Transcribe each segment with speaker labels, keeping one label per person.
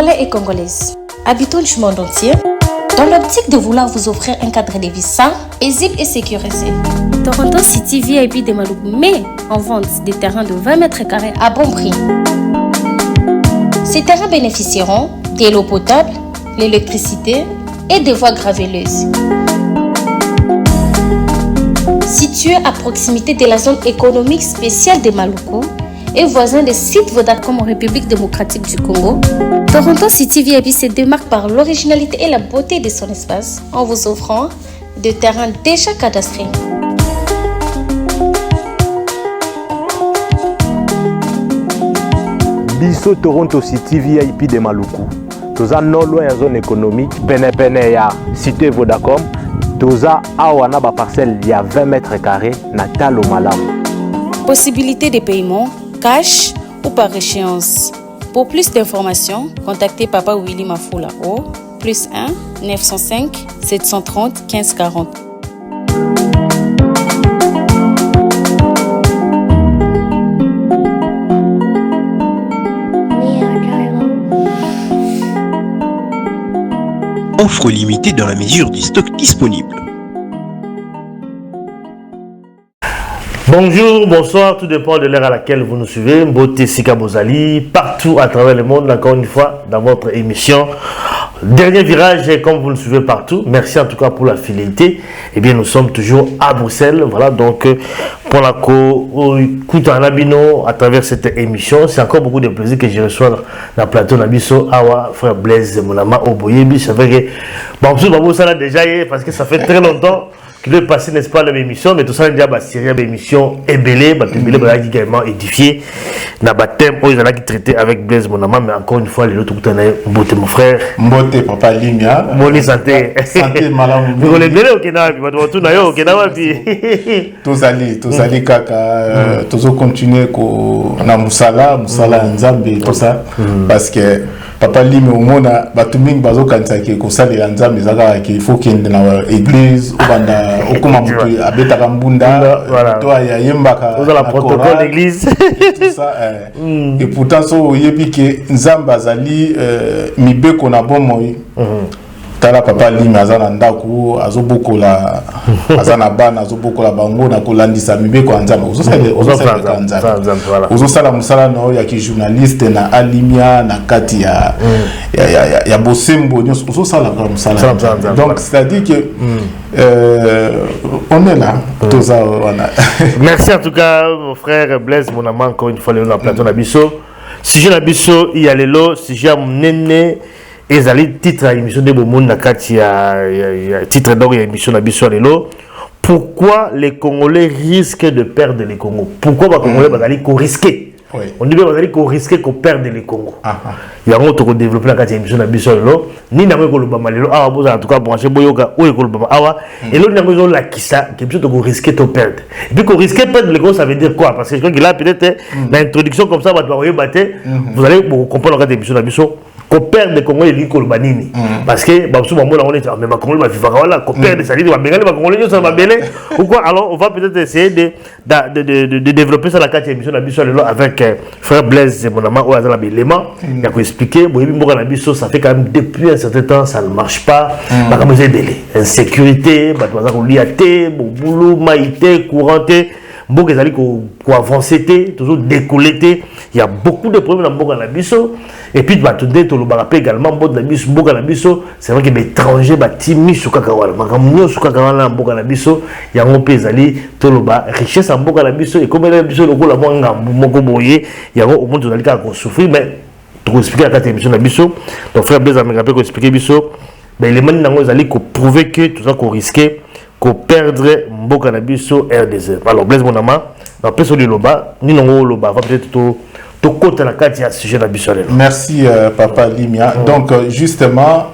Speaker 1: Congolais et Congolaises, habitants du monde entier, dans l'optique de vouloir vous offrir un cadre de vie sain, paisible et sécurisé, Toronto City VIP de Maluku met en vente des terrains de 20 mètres carrés à bon prix. Ces terrains bénéficieront de l'eau potable, l'électricité et des voies gravelleuses. Situé à proximité de la zone économique spéciale de Maluku et voisin des sites Vodacom en République démocratique du Congo, Toronto City VIP se démarque par l'originalité et la beauté de son espace en vous offrant des terrains déjà cadastrés.
Speaker 2: Biso Toronto City VIP de Maluku. Toza non loin en zone économique, pene ya cité Vodacom. Toza awana ba parcelle il y a 20 mètres carrés na talo malamu.
Speaker 1: Possibilité de paiement, cash ou par échéance. Pour plus d'informations, contactez Papa Willy Mafoula au +1 905 730 15 40.
Speaker 3: Offre limitée dans la mesure du stock disponible.
Speaker 4: Bonjour, bonsoir, tout dépend de l'heure à laquelle vous nous suivez. Mbote Sika Bozali, partout à travers le monde, encore une fois, dans votre émission. Dernier virage, comme vous nous suivez partout. Merci en tout cas pour la fidélité. Eh bien, nous sommes toujours à Bruxelles. Voilà, donc, pour la écoute en abino à travers cette émission, c'est encore beaucoup de plaisir que je reçois dans le plateau Nabiso Awa, frère Blaise Monama Oboyebi. C'est vrai que, bon, ça l'a déjà, parce que ça fait très longtemps qu'il est passé, n'est-ce pas, l'émission, mais tout ça, il y a une série d'émissions ébélées, également édifiées, dans le thème où ils ont traité avec Blaise Monama, mais encore une fois, les autres, Mbote, mon frère.
Speaker 5: Mbote, papa Limia.
Speaker 4: Moni santé.
Speaker 5: Santé, madame.
Speaker 4: Vous voulez bien au Kenya, puis vous tout au Kenya, puis.
Speaker 5: Tous allés, kaka, tous continuer na musala nzambe, tout ça, parce que papa Limia, au monde, batuming bazo kansaki, ko sali nzambe, zaka, qu'il faut qu'il y ait dans l'église, ou banda. Okuma mutu abeta kambunda toi ya yembaka
Speaker 4: dans la protocole d'église
Speaker 5: tout ça et pourtant so yebi ke nzamba zali mibeko na bomoi tala papa Limi azana ndaku azobokola azana bana azobokola bango na kolandisa mibeko nzamba uzosala musala no ya ki journaliste na Alimia na kati ya bosembo nyos uzosala ka musala donc c'est-à-dire que on est là
Speaker 4: merci en tout cas mon frère Blaise mon amant encore une fois le plateau Nabiso si je Nabiso il y a les lots si j'ai néné et allez titre à l'émission de Beaumont na kati ya titre d'or ya émission Nabiso lelo. Pourquoi les Congolais risquent de perdre les Congo? Pourquoi les Congolais vont aller risquer? On dit qu'on aller risquer qu'on perde les Congo. Il y a un autre développer la kati ya émission Nabiso lelo. Ni na ko lobama lelo awa boza en tout cas brancher boyoka ou ko lobama awa et l'autre na ko la kisa que peut qu'on risquer de perdre. Et puis qu'on risquer perdre les Congo ça veut dire quoi? Parce que je crois que là peut-être l'introduction comme ça va doit vous allez comprendre la kati ya émission Nabiso. Qu'on perd des Congolais les Congolais parce que souvent on est mais ma Congolais va vivre voilà qu'on perd des salariés va Bengali va Congolais ça va belé ou quoi alors on va peut-être essayer de développer ça la carte émission Nabiso avec frère Blaise mon amant ou azala belema il a expliqué bon mboka Nabiso ça fait quand même depuis un certain temps ça ne marche pas ba comme c'est belé insécurité ba toza ko liaté boulot maïté couranté mboka ezali ko avancer toujours décoller il y a beaucoup de problèmes dans mboka Nabiso et puis bah tout le rappelle également mboka Nabiso c'est vrai que les étrangers batimi sur kakawala makamnyo sur kakawala mboka Nabiso il y a un pays ezali tout le bas richesse en mboka Nabiso et comme Nabiso le la mwanga moko boye il y a au monde ezali ka souffrir mais pour expliquer la émission Nabiso donc frère Blaise a rappelé ko expliquer biso mais les gens nango ezali ko prouver que tout ça ko risquer ko perdre mboka Nabiso RDZ alors Blaise mon amant après sur le loba ni nango loba va peut-être
Speaker 5: merci papa Limia. Donc justement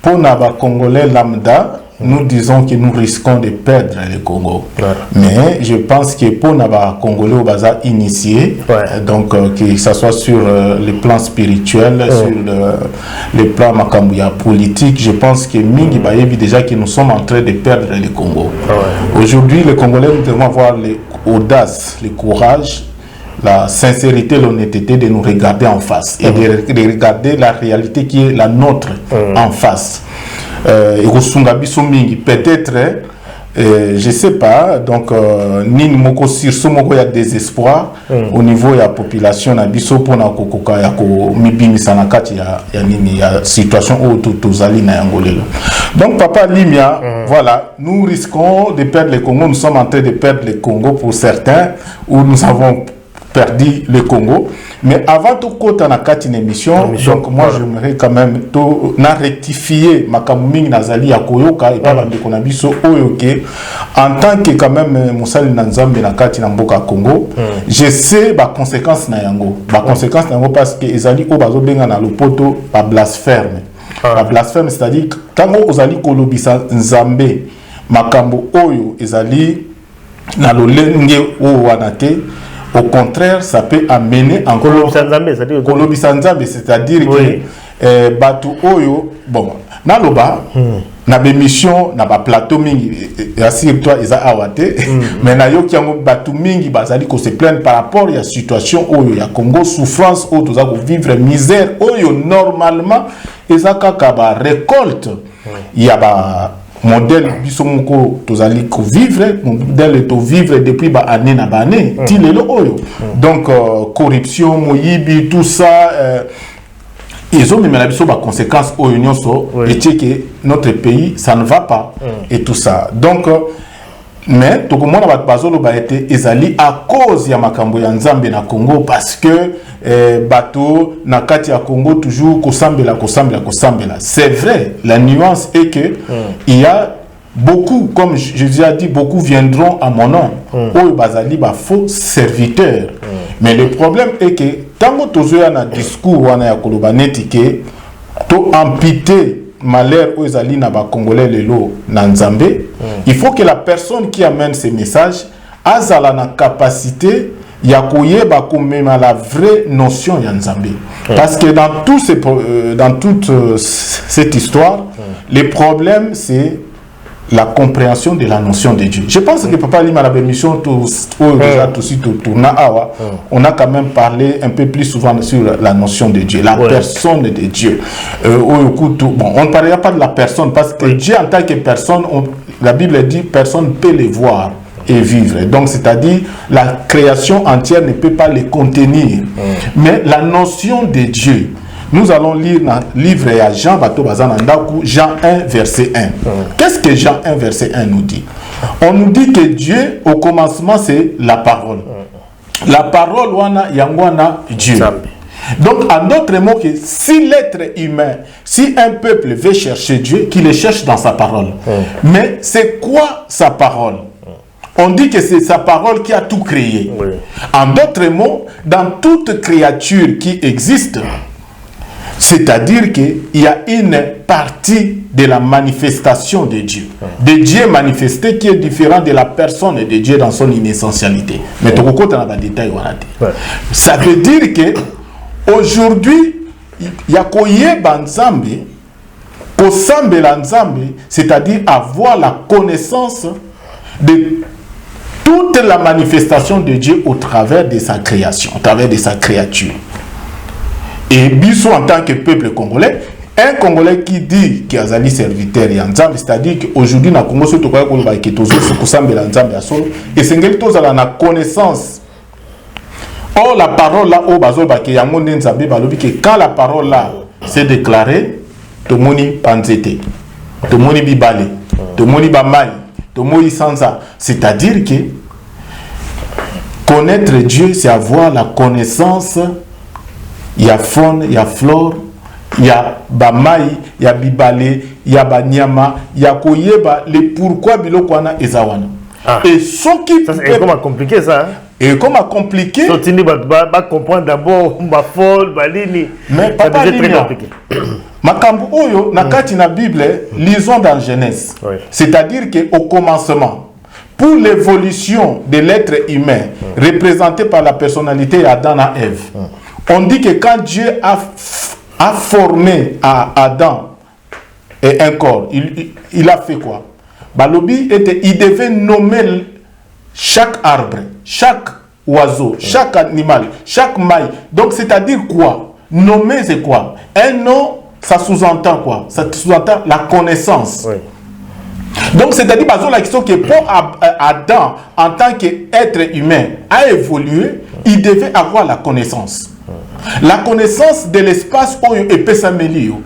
Speaker 5: pour Naba Congolais lambda nous disons que nous risquons de perdre le Congo. Mais je pense que pour Naba Congolais au bazar initié, donc que ce soit sur le plan spirituel, sur le plan makambuya politique, je pense que Mingi Bayebi déjà que nous sommes en train de perdre le Congo. Aujourd'hui, les Congolais nous devons avoir l'audace, le courage la sincérité, l'honnêteté de nous regarder en face et de regarder la réalité qui est la nôtre en face. Et peut-être, je ne sais pas, donc, ni moko sur ce moko ya désespoir au niveau de la population na biso pour na kokoka ya ko mibimisa na kati ya situation où tous ali na yangolelo. Donc papa Limia, voilà, nous risquons de perdre le Congo, nous sommes en train de perdre le Congo pour certains, où nous avons perdu le Congo. Mais avant tout côté na kati une émission, donc moi j'aimerais quand même tout na rectifier makamuming nazali ya koyoka et pas bande konabiso oyoke en tant que quand même musali na nzambe na kati na mboka Congo. Je sais ba conséquences na yango. Ba conséquences na yango parce que ezali o bazo benga na lopoto ba blasphème. Ba blasphème c'est-à-dire tango ozali kolobisa nzambe makambo oyo ezali na lolenge o wanate. Au contraire, ça peut amener encore Kolobisanzambe, c'est-à-dire que Batu Oyo, bon, Naloba, na bémission, na ba plateau mingi, assure-toi, ils a awate, mais na yo qui a Batu mingi, bazali ko se plaindre par rapport à la situation Oyo, ya Congo, souffrance, Oyo, tout ça, vivre misère, Oyo, normalement, ils a kaka récolte, il y a ba modèle bisomoko tozali ko vivre modèle to vivre depuis ba année na ba année tilelo oyo donc corruption moyibi tout ça ils ont même la biso ba conséquences oyo nyonso et que notre pays ça ne va pas et tout ça donc mais tout le monde a été ezali à cause ya makambo ya nzambe na Congo parce que bateau na kati ya Congo toujours kosambela. C'est vrai, la nuance est que il y a beaucoup, comme je vous ai dit, beaucoup viendront à mon nom. Oyo bazali ba faux serviteurs. Mais le problème est que tant que tozoya na discours wana ya koloba netike to amputer malheur aux Zali na ba congolais lelo na nzambe, il faut que la personne qui amène ces messages a la capacité ya koyeba komema la vraie notion ya nzambe. Parce que dans toute cette histoire, le problème c'est la compréhension de la notion de Dieu. Je pense que Papa Lima, la bémission, on a quand même parlé un peu plus souvent sur la notion de Dieu, la personne de Dieu. Bon, on ne parlera pas de la personne parce que Dieu en tant que personne, la Bible dit personne ne peut le voir et vivre. Donc, c'est-à-dire, la création entière ne peut pas le contenir. Mais la notion de Dieu, nous allons lire dans le livre à Jean, Jean 1, verset 1. Qu'est-ce que Jean 1, verset 1 nous dit? On nous dit que Dieu, au commencement, c'est la parole. La parole, wana yangwana Dieu. Donc, en d'autres mots, que si l'être humain, si un peuple veut chercher Dieu, qu'il le cherche dans sa parole. Mais c'est quoi sa parole? On dit que c'est sa parole qui a tout créé. En d'autres mots, dans toute créature qui existe, c'est-à-dire qu'il y a une partie de la manifestation de Dieu. De Dieu manifesté qui est différent de la personne de Dieu dans son inessentialité. Mais tu as des détails. Ça veut dire que aujourd'hui, il y a c'est-à-dire avoir la connaissance de toute la manifestation de Dieu au travers de sa création, au travers de sa créature. Et Bissou en tant que peuple congolais, un Congolais qui dit qu'il y a des serviteurs et ensemble, c'est-à-dire qu'aujourd'hui, dans le Congo, surtout quand on va quitter tous et c'est que la connaissance. Or, la parole là, quand la parole là s'est déclarée, tout le monde panzete, tout le monde bibale, tout le monde bamai, tout le monde sansa. C'est-à-dire que connaître Dieu, c'est avoir la connaissance. Il y a faune, il y a flore, il y a bamai, il y a bibale, il y a banyama, il y a koyeba, le pourquoi bilokwana ezawana. Et ce qui
Speaker 4: c'est comment compliqué ça.
Speaker 5: Et comment compliqué.
Speaker 4: Sotini va comprendre d'abord ma folle, balini.
Speaker 5: Mais papa très compliqué. Makambu oyo nakati na Bible, lisons dans Genèse. C'est-à-dire que au commencement, pour l'évolution de l'être humain, représenté par la personnalité Adam et Ève. On dit que quand Dieu a formé à Adam et un corps, il a fait quoi? Il devait nommer chaque arbre, chaque oiseau, chaque animal, chaque maille. Donc, c'est-à-dire quoi? Nommer, c'est quoi? Un nom, ça sous-entend quoi? Ça sous-entend la connaissance. Oui. Donc, c'est-à-dire, par exemple, la question que pour Adam, en tant qu'être humain, a évolué, il devait avoir la connaissance. La connaissance de l'espace où il peut s'améliorer.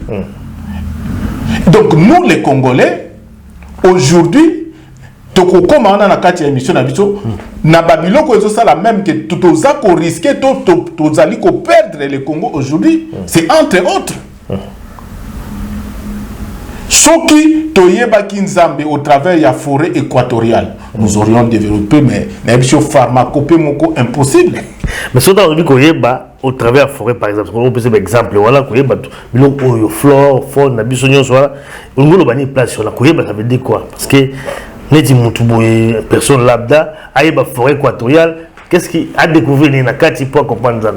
Speaker 5: Donc, nous, les Congolais, aujourd'hui, comme on a na kati ya émission na biso na babiloko ezo sala même que toza ko risquer tozali ko perdre le Congo aujourd'hui, c'est entre autres. Soki toyebaki Nzambe au travers ya forêt équatoriale, nous aurions développé mais na biso pharmacopée moko impossible.
Speaker 4: Mais ce qu'on dit koyeba au travers la forêt par exemple, on peut faire exemple voilà koyeba biloko yo flore faune na biso nyonso voilà on ngolo bani place sur la koyeba ça veut dire quoi? Parce que Neti Moutouboye, personne lambda, aïe la forêt équatoriale, qu'est-ce qui a découvert les Nakati pour comprendre ça?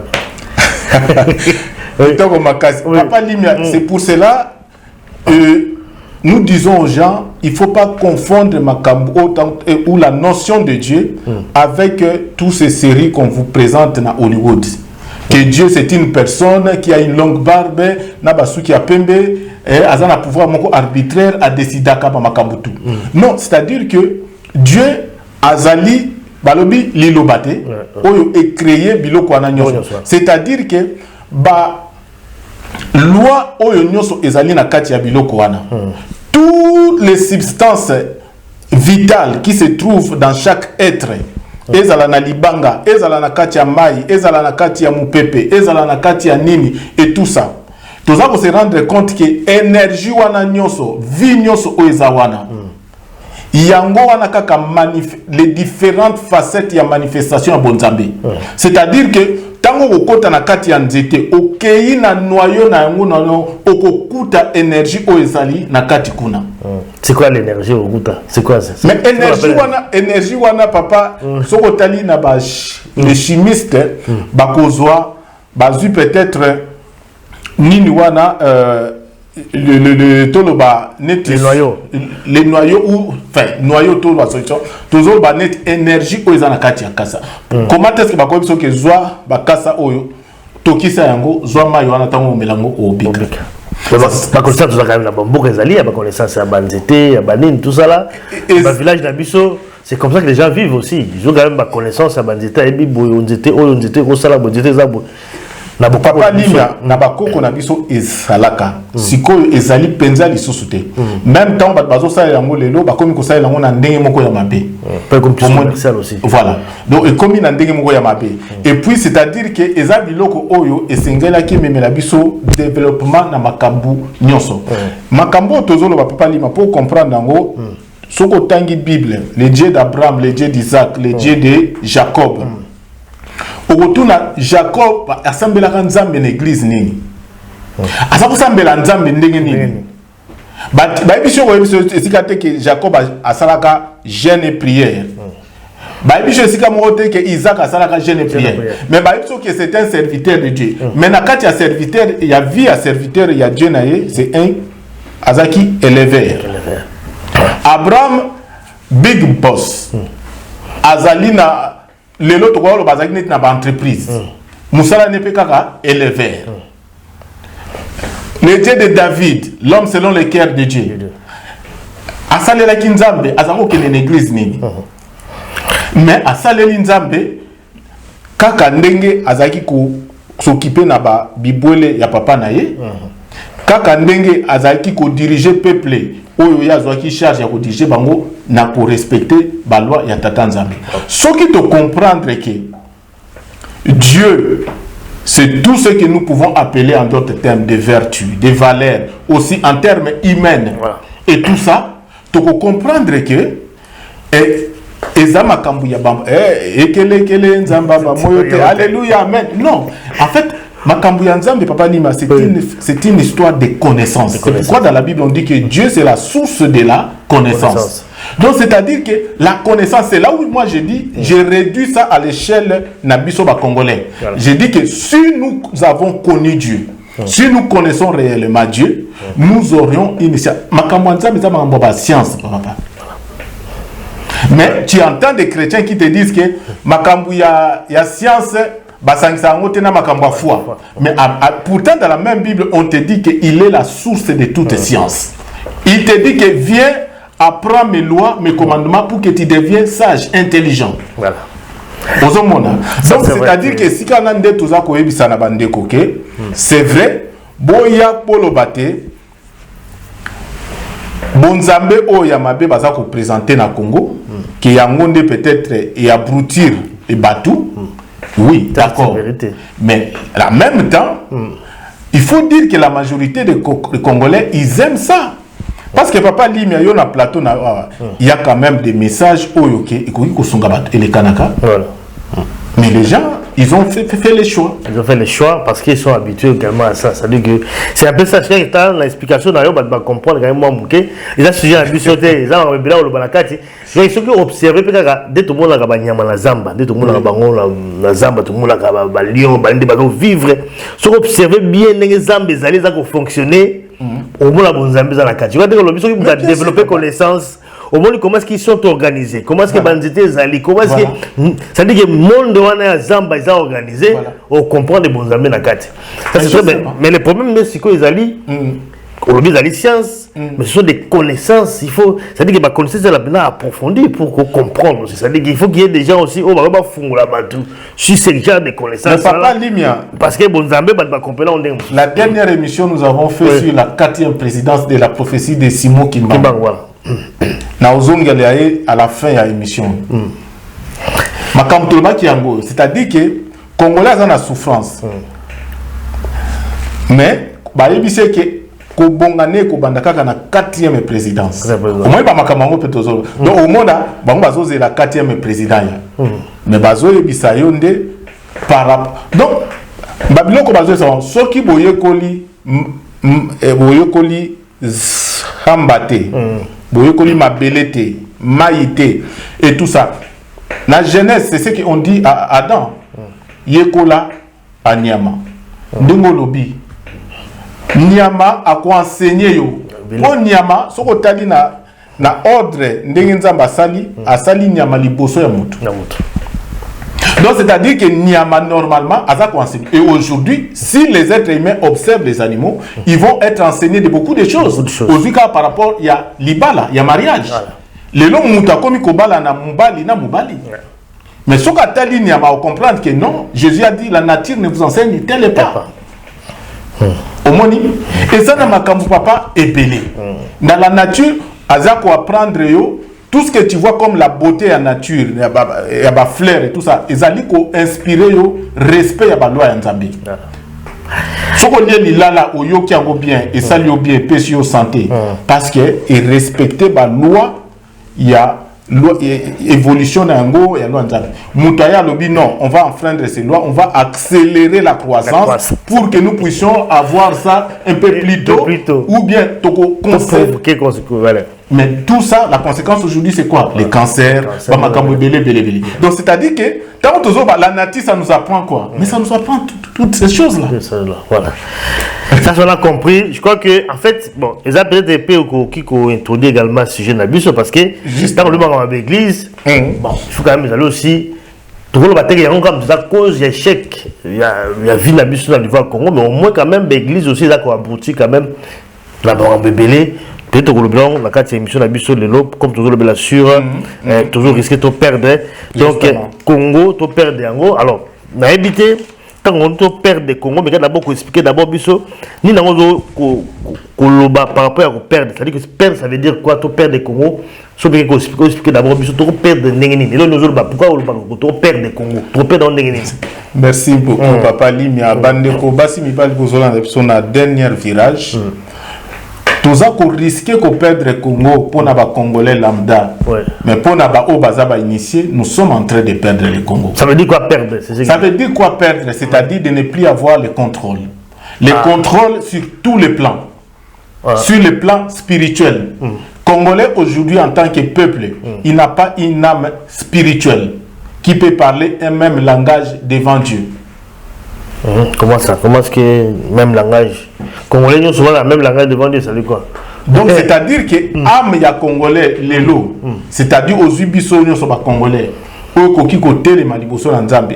Speaker 5: Papa Limia, c'est pour cela que nous disons aux gens, il ne faut pas confondre Makambo ou la notion de Dieu avec toutes ces séries qu'on vous présente dans Hollywood. Que Dieu c'est une personne qui a une longue barbe, Nabasu qui a pembe, Azan a pouvoir arbitraire à décider à Makambutu. Non, c'est-à-dire que Dieu Azali Balobi Lilobate, Oyo est créé Biloko Ananyoso. C'est-à-dire que ba loi Oyo Nyoso Ezali na kati ya Biloko Ana. Toutes les substances vitales qui se trouvent dans chaque être. Ezala na libanga, ezala na kati ya mai, ezala na kati ya mupepe, ezala na kati ya nini et tout ça. Tout ça pour se rendre compte que énergie wana nyoso, vie nyoso oeza wana. Yango wana kaka les différentes facettes ya manifestation ya Bonzambe. C'est-à-dire que tango okota na kati ya nzete, okei na noyau na yango na okokuta énergie oezali na kati kuna.
Speaker 4: C'est quoi l'énergie okuta? C'est quoi ça?
Speaker 5: Mais énergie wana papa sokotali na ba les chimistes bakozwa bazu peut-être nini wana les noyaux ou enfin noyaux tout la solution toujours ba net énergie oeza na kati ya kasa. Comment est-ce que bakobi soki zwa bakasa oyo tokisa yango zwa mayo wana tango melango obika.
Speaker 4: La connaissance tout ça quand même la bombe ezali la connaissance à banzete à banine tout ça là le village d'Abisso c'est comme ça que les gens vivent aussi ils ont quand même la connaissance à banzete et bibo nzete oyo nzete ko sala bonzete zabo na
Speaker 5: papa limia na bakoko na biso esalaka sikoyo ezali penza lisusu te même temps bazo sala yango lelo bakomi ko sala yango na ndenge moko ya mabe
Speaker 4: pas comme commercial aussi
Speaker 5: voilà donc et comme na ndenge moko ya mabe et puis c'est-à-dire que eza biloko oyo esengela ki memela biso développement na makambu nyonso makambu tozolo ba papa lima pour comprendre yango soko tangi Bible les dieux d'Abraham les dieux d'Isaac les dieux de Jacob. Okotuna Jacob asambelaka Nzambe na église nini asabusambela Nzambe ndenge nini bayibiso esika te ke Jacob asalaka jeûne et prière bayibiso esika moko te ke Isaac asalaka jeûne et prière mais bayibiso que c'est un serviteur de Dieu mais na kati ya serviteur il y a vie à serviteur il y a Dieu na ye c'est un azaki éleveur Abraham big boss azali na lelo to ko bazaki net na ba entreprise musala ne pe kaka éleveur le Dieu de David l'homme selon le cœur de Dieu asalela ki Nzambe azako kene l'église nini mais asaleli Nzambe kaka ndenge azaki ko s'occuper na ba bibwele ya papa na ye kaka ndenge azaki ko diriger peuple oyo ya zwaki charge ya ko diriger bango na ko respecter ba loi ya tata Nzambe. Ce qui te comprendre que Dieu c'est tout ce que nous pouvons appeler en d'autres termes des vertus, des valeurs, aussi en termes humains. Voilà. Et tout ça, tu peux comprendre que alléluia, amen. Non, en fait, c'est une histoire de connaissance. C'est pourquoi dans la Bible on dit que Dieu c'est la source de la connaissance. Donc c'est-à-dire que la connaissance, c'est là où moi je dis, j'ai réduit ça à l'échelle Nabisoba congolais. Voilà. J'ai dit que si nous avons connu Dieu, si nous connaissons réellement Dieu, nous aurions une science. Mais tu entends des chrétiens qui te disent que makambu ya science, basangisa ngotena makambu ya foi. Mais pourtant dans la même Bible, on te dit qu'il est la source de toute science. Il te dit que viens, apprends mes lois, mes commandements pour que tu deviennes sage, intelligent. Voilà. Donc c'est-à-dire que si quand on a tout ça c'est vrai, boya polo bate bonzambe oyamabe baza ko présenter na Congo qui yangonde peut-être et abrutir et batou. Oui, d'accord. Mais en même temps, il faut dire que la majorité des Congolais, ils aiment ça. Parce que papa Limia, il y a un plateau, il y a quand même des messages et les Kanaka. Voilà. Mais les gens, ils ont fait les choix.
Speaker 4: Ils ont fait les choix parce qu'ils sont habitués également à ça. C'est-à-dire que c'est un peu ça, c'est l'explication dans le comprendre quand même. Ils ont sujet à l'habitude, ils ont observé le banakati. Ils ont observé dès tout le monde a gagné la zamba, dès tout le monde a gagné la zamba, tout le monde a gagné lion, vivre. Ils ont observé bien les zambes, ils allaient fonctionner. Au moins la bonne zambie dans la carte. Tu vois, ils ont développé connaissance. Au moins, comment est-ce qu'ils sont organisés? Comment est-ce que bandité zali? Comment est-ce que ça dit que le monde de Zamba est organisé? On comprend des bons amis dans la carte. Mais le problème, c'est qu'ils zali, on dit zali science, mais ce sont des connaissances. Il faut, ça dit que ma connaissance est la approfondie pour comprendre. Ça dit qu'il faut qu'il y ait des gens aussi, on va pas fondre là-bas tout. Sur ce genre de connaissances. Parce que bon zambé, comprendre.
Speaker 5: La dernière émission, nous avons fait sur la 4e présidence de la prophétie de Simon Kimba. Voilà. À la fin de l'émission. C'est-à-dire que les Congolais ont la souffrance. Mais, il sait que Kobongane Kobandaka na 4e présidence. Au moins, donc au monde, c'est la 4e président. Mais bazo et bisayonde par rapport. Donc, Babylone Kobazo c'est ce qui boyekoli hambate. Boyekoli mabelete, maïté et tout ça. La Genèse, c'est ce qu'on dit à Adam. Yekola à Nyama. Ndongolobi. Nyama a quoi enseigner yo. Pour Nyama, ce qu'on dit na ordre ndengenza sali asali Nyama liboso ya mutu. Donc c'est-à-dire que Nyama normalement a ça enseigné. Et aujourd'hui, si les êtres humains observent les animaux, ils vont être enseignés de beaucoup de choses. Aujourd'hui, par rapport, il y a l'ibala, il y a mariage. Les longs mutakomi kobala na mubali na mubali. Mais ce qu'a dit Nyama, on comprend que non, Jésus a dit la nature ne vous enseigne tel pas. Au moni. Et ça, dans ma papa est belé. Dans la nature, Azako apprendre yo. Tout ce que tu vois comme la beauté à nature, il y a des fleurs et tout ça, ils ont inspiré le respect à la loi en Zambie. Ce qu'on dit là, au yo qui a bien, et ça lui bien, et santé, parce qu'ils respectaient la loi, il y a évolution d'un go et la loi en Zambie. Moutaya lobby, non, on va enfreindre ces lois, on va accélérer la croissance pour que nous puissions avoir ça un peu plus tôt, ou bien conserver. Mais tout ça, la conséquence aujourd'hui, c'est quoi? Les cancers, donc c'est-à-dire que la nature, ça nous apprend quoi? Mais ça nous apprend toutes ces choses-là.
Speaker 4: Voilà. Ça, on a compris. Je crois que, en fait, bon, ils ont peut-être des pays qui ont introduit également ce sujet de parce que, juste dans le moment de l'église, bon, il faut quand même aller aussi. Tout le monde il y a comme ça cause d'échec. Il y a vu la bus dans le Congo, mais au moins quand même l'église aussi là qu'on aboutit quand même là-bas en bébélé. Peut-être que le blanc, la carte émission la bus de l'eau, comme toujours le sûr, toujours risquer de perdre. Donc Congo, tu perds en gros. Alors, on a évité quand on perd des Congo, mais d'abord qu'on expliquer d'abord biso ni dans par rapport à perdre. C'est-à-dire que perdre, ça veut dire quoi? Tu perds des Congo. Sauf que qu'on expliquer d'abord biso tu perds des Nengeni. Et là nous pourquoi on perd des Congo? Tu perds dans Nengeni.
Speaker 5: Merci beaucoup papa Limia Bandeko basi mibali bozola na dernier virage. Tous a risqué de perdre le Congo pour les Congolais lambda. Mais pour les Bazaba initiés, nous sommes en train de perdre le Congo.
Speaker 4: Ça veut dire quoi perdre?
Speaker 5: Ça veut dire quoi perdre? C'est-à-dire de ne plus avoir le contrôle. Le contrôle sur tous les plans. Sur le plan spirituel. Congolais aujourd'hui en tant que peuple, il n'a pas une âme spirituelle qui peut parler un même langage devant Dieu.
Speaker 4: Comment ça? Comment est-ce que même langage? Congolais, nous souvent le même langage devant Dieu, ça veut quoi?
Speaker 5: Donc c'est-à-dire que âme ya congolais lelo, c'est-à-dire aux biso nyonso ba congolais, o koki côté les maliboso na nzambe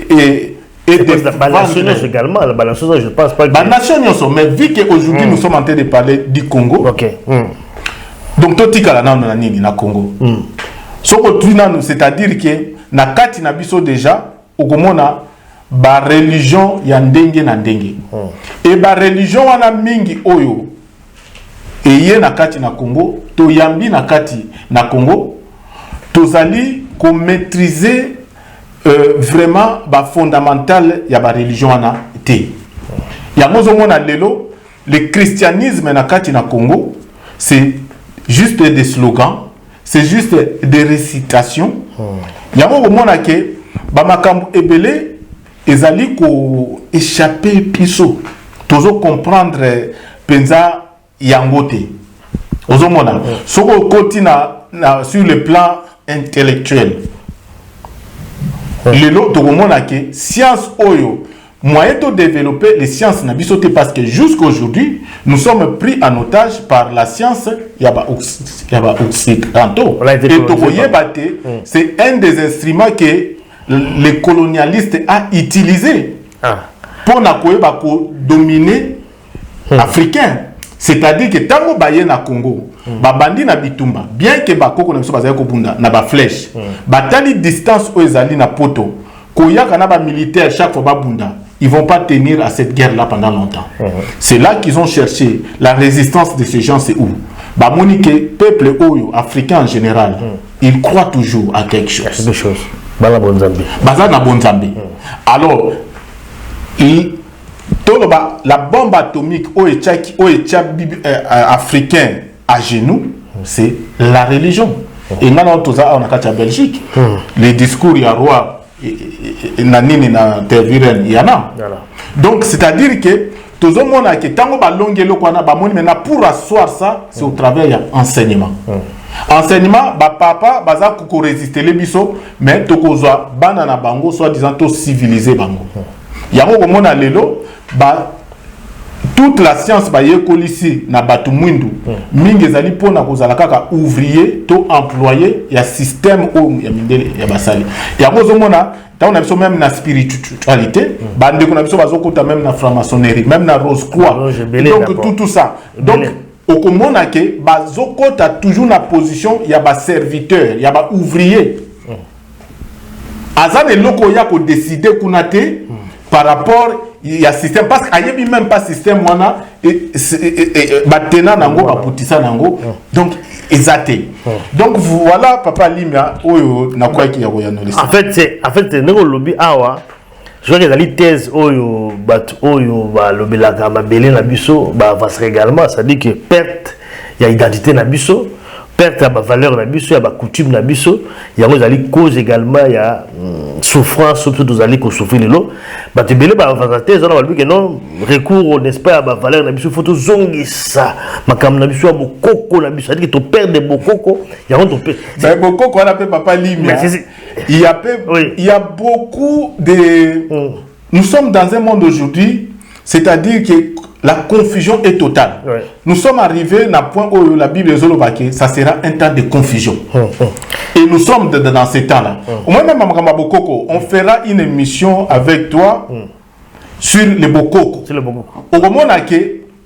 Speaker 5: et
Speaker 4: la balance également, la balance je pense pas que
Speaker 5: la nation mais vu qu'aujourd'hui nous sommes en train de parler du Congo.
Speaker 4: OK.
Speaker 5: Donc tout kala na nini na Congo. C'est-à-dire que na kati na biso déjà okomona ba religion ya ndenge na ndenge. Et ba religion wana mingi oyo eye na kati na Congo, to yambi na kati na Congo, tozali ko maîtriser vraiment ba fondamental ya ba religion wana te. Ya mozo mona lelo le christianisme na kati na Congo, c'est juste des slogans, c'est juste des récitations. Ya mozo mona ke ba makambo ebele ezali ko échapper piso. Tozo comprendre penza yangote. Ozomona soko koti na sur le plan intellectuel. Lelo tokomona ke science oyo moyen de développer les sciences na bisoté parce que jusqu'aujourd'hui nous sommes pris en otage par la science yaba occidentaux. Et tokoyebate c'est un des instruments que les colonialistes a utilisé pour na koyeba ko dominer africain. C'est-à-dire que tango baye na Congo, babandi na bitumba, bien que bakoko na biso bazali ko bunda na ba flèche, batali distance o ezali na poto, koyaka na ba militaire chaque fois babunda, ils vont pas tenir à cette guerre là pendant longtemps. C'est là qu'ils ont cherché la résistance de ces gens, c'est où? Ba monique peuple oyo africain en général, ils croient toujours à quelque chose.
Speaker 4: Des choses. Bala bonzambi.
Speaker 5: Baza na bonzambi. Alors la bombe atomique africain à genoux, c'est la religion. Et maintenant, tout ça, on a qu'à Belgique. Les discours, il y a roi, nanini na terviren, il y en a. Donc, c'est-à-dire que tout le monde a que tant que longue pour asseoir ça, c'est au travers de l'enseignement. Enseignement, papa, baza koko résister les biso, mais tokozwa banana bango, soit disant to civilisé bango. Yango komona lelo ba toute la science ba yekolisi na batu mwindu mingi ezali pona kozala kaka ouvrier to employé ya système o ya mindele ya basali yango zomona tant na biso même na spiritualité bande ko na biso bazokota même na franc-maçonnerie même na Rose-Croix donc tout ça donc okomona ke bazokota toujours na position ya ba serviteur ya ba ouvrier azane loko ya ko décider kunate par rapport il y a système parce qu'il n'y a même pas système wana batena nango baputisa nango donc exacté donc voilà papa Limia oyo na quoi qui ya koyanolisa
Speaker 4: en fait ndeko lobby awa je vois que la thèse oyo bat oyo ba lobelaka mabele na biso ba avance également ça dit que perte il y a identité na biso perte à valeur na biso ya ba coutume na biso yango ezali cause également ya souffrance surtout nous allons ko souffrir lelo ba te belé ba vantate zona ba que non recours n'est-ce pas à ba valeur na biso faut to zongisa makam na biso ya bokoko na biso c'est-à-dire que to perdre bokoko yango to perdre
Speaker 5: ba bokoko on appelle papa Limia il y a beaucoup de nous sommes dans un monde aujourd'hui c'est-à-dire que la confusion est totale. Nous sommes arrivés à un point où la Bible est ça sera un temps de confusion. Et nous sommes dans ce temps-là. Moi-même, on fera une émission avec toi sur les Bokoko. Au moment où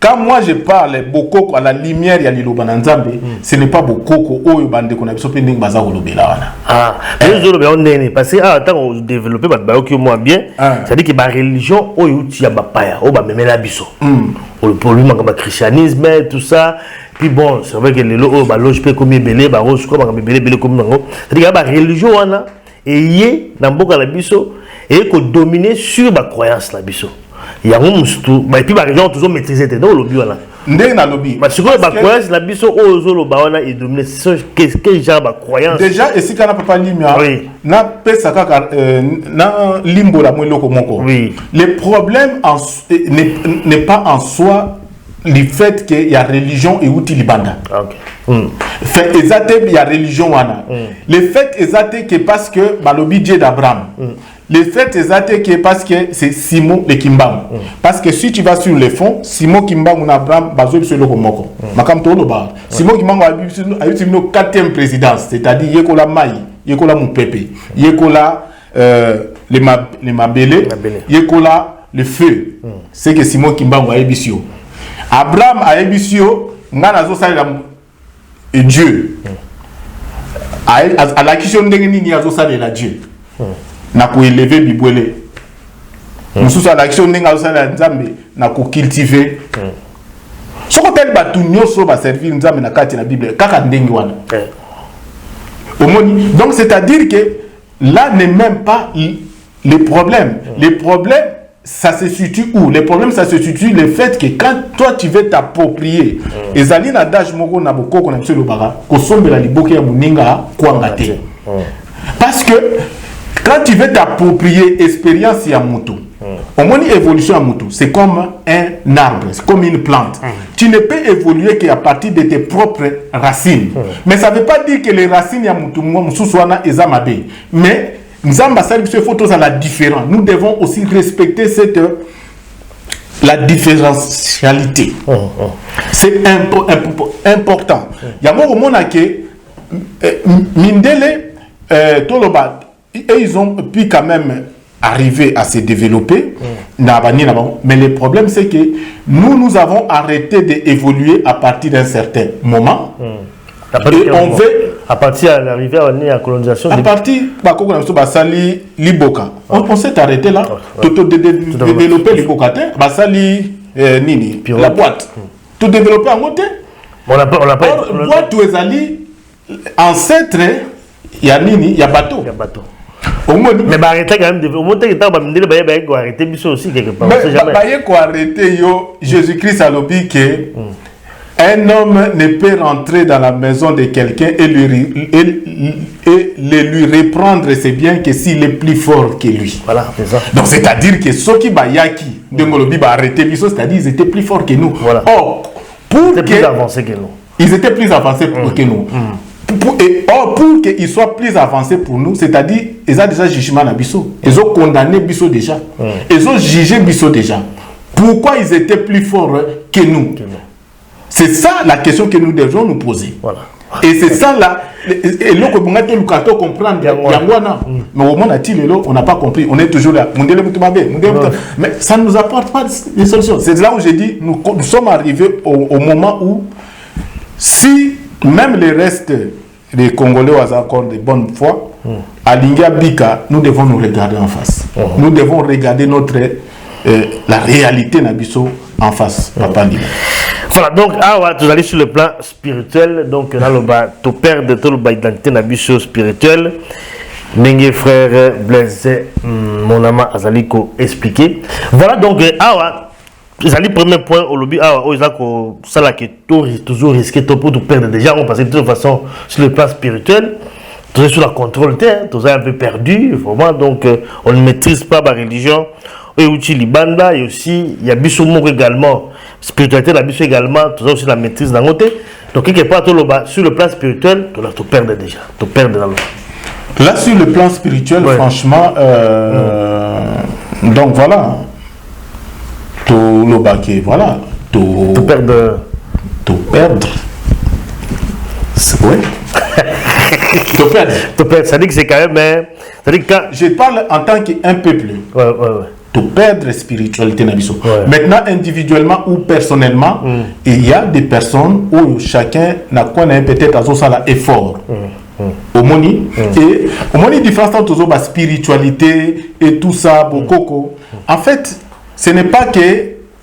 Speaker 5: quand moi je parle Bokoko à la lumière, il y a l'Iloba Nzambe, ce n'est pas Bokoko, oh, bande qu'on a besoin de baza olobela.
Speaker 4: Ah, parce que tant on développe moins bien, c'est-à-dire que la religion, oh, il y a bapaya, oh, bah, même la biso. Pour lui, le christianisme, tout ça. Puis bon, c'est vrai que les lois, bah, loge peut comme belé, bah, rose, comme belé, comme nango. C'est-à-dire que la religion, on a, et y est, dans beaucoup la biso, et qu'on domine sur la croyance la biso. Il y a un moussou, et puis les gens ont toujours maîtrisé tes dans le lobby. Parce que la croyance, la biso, est dominée. Quel genre de croyance?
Speaker 5: Déjà, et si on n'a pas Limia, na pesa kaka na limbo la mwelo komoko. Le problème n'est pas en soi le fait qu'il y a religion et outil libanda. Fait exacté il y a religion wana. Le fait exacté que parce que balobi Dieu d'Abraham. le fait exact que parce que c'est Simon le Kimbang. Parce que si tu vas sur le fond, Simon Kimbang on Abraham bazo sur le Komoko. Makam to loba. Simon Kimbang a eu une quatrième présidence, c'est-à-dire Yekola Maï, Yekola Moupepe, Yekola les Mabele, Yekola le feu. C'est que Simon Kimbang a ébissio. Abraham a ébissio, ngana zo sala et Dieu. À la question de ni a zo sala la Dieu. Na ko élever bibwele. Mususu à la question de nga zo sala nzambe na ko cultiver. Soko tel ba tout nyoso ba servir nzambe na kati na Bible kaka ndengi wana. Donc c'est-à-dire que là n'est même pas les problèmes. Les problèmes, ça se situe où? Les problèmes, ça se situe le fait que quand toi tu veux t'approprier, et Zali na dage moko na boko qu'on a monsieur le bara, ko sombe la liboke ya muninga kwangate. Parce que quand tu veux t'approprier expérience ya mutu, au moins évolution à mutu, c'est comme un arbre, c'est comme une plante. Tu ne peux évoluer qu'à partir de tes propres racines. Mais ça ne veut pas dire que les racines ya mutu musu soana ezamabe. Mais Nzamba service photos à la différence. Nous devons aussi respecter cette la différentialité. C'est important. Il y a un moment que Mindele Toloba et ils ont pu quand même arriver à se développer. Mais le problème c'est que nous avons arrêté d'évoluer à partir d'un certain moment. Et on veut
Speaker 4: à partir de l'arrivée à la colonisation.
Speaker 5: À partir de Basali Liboka, on s'est arrêté là. Tout développer Liboka, Basali Nini, la boîte. Tout développer en côté.
Speaker 4: On n'a pas.
Speaker 5: Boîte où est ancêtre, il y a Nini, il y a bateau.
Speaker 4: Mais arrêter quand même. Au moins, tu as arrêter aussi quelque part.
Speaker 5: Mais arrêter Jésus-Christ a l'objet que. Un homme ne peut rentrer dans la maison de quelqu'un et lui reprendre ses biens que s'il est plus fort que lui.
Speaker 4: Voilà, c'est ça.
Speaker 5: Donc c'est-à-dire que ceux qui bayaki de Ngolobi ba arrêter biso, c'est-à-dire ils étaient plus forts que nous.
Speaker 4: Voilà.
Speaker 5: Or pour
Speaker 4: plus avancés que nous.
Speaker 5: Ils étaient plus avancés que nous. Pour qu'ils soient plus avancés pour nous, c'est-à-dire ils ont déjà jugement à biso, ils ont condamné biso déjà, ils ont jugé biso déjà. Pourquoi ils étaient plus forts que nous? C'est ça la question que nous devons nous poser. Voilà. Et c'est ça là. Et là, on comprendre. Mais au moins, on n'a pas compris. On est toujours là. Mais ça ne nous apporte pas de solution. C'est là où j'ai dit, nous sommes arrivés au moment où, si même les restes des Congolais ont encore de bonne foi, à Linga Bika, nous devons nous regarder en face. Nous devons regarder la réalité Nabiso en face. Papa Lima.
Speaker 4: Voilà, donc, tu allez sur le plan spirituel, donc là, tu perds de ton identité Nabiso spirituel. Nengue frère Blaise, mon ami Azaliko expliqué. Voilà, donc, le premier point au lobby, ça là qui est toujours risqué pour tout perdre déjà, parce que de toute façon, sur le plan spirituel, tu es sous la contrôle, tu es un peu perdu, vraiment, donc on ne maîtrise pas la religion. Et aussi Libanda, et aussi il y a Bissoumour également, spiritualité, la Bissou également, tu as aussi la maîtrise d'un côté. Donc quelque part, sur le plan spirituel, tu perds déjà, tu perds dans l'autre.
Speaker 5: Là, sur le plan spirituel, franchement, donc voilà, tout le baquet, voilà, tout perdre. Oui.
Speaker 4: Tout perdre, ça dit que c'est quand même. Ça dit que quand...
Speaker 5: Je parle en tant qu'un peuple.
Speaker 4: Ouais.
Speaker 5: Tout perdre spiritualité nabiso. Maintenant, individuellement ou personnellement, il y a des personnes où chacun n'a peut-être à ça effort. Au moni et au moni différence entre la spiritualité et tout ça, bokoko. En fait, ce n'est pas que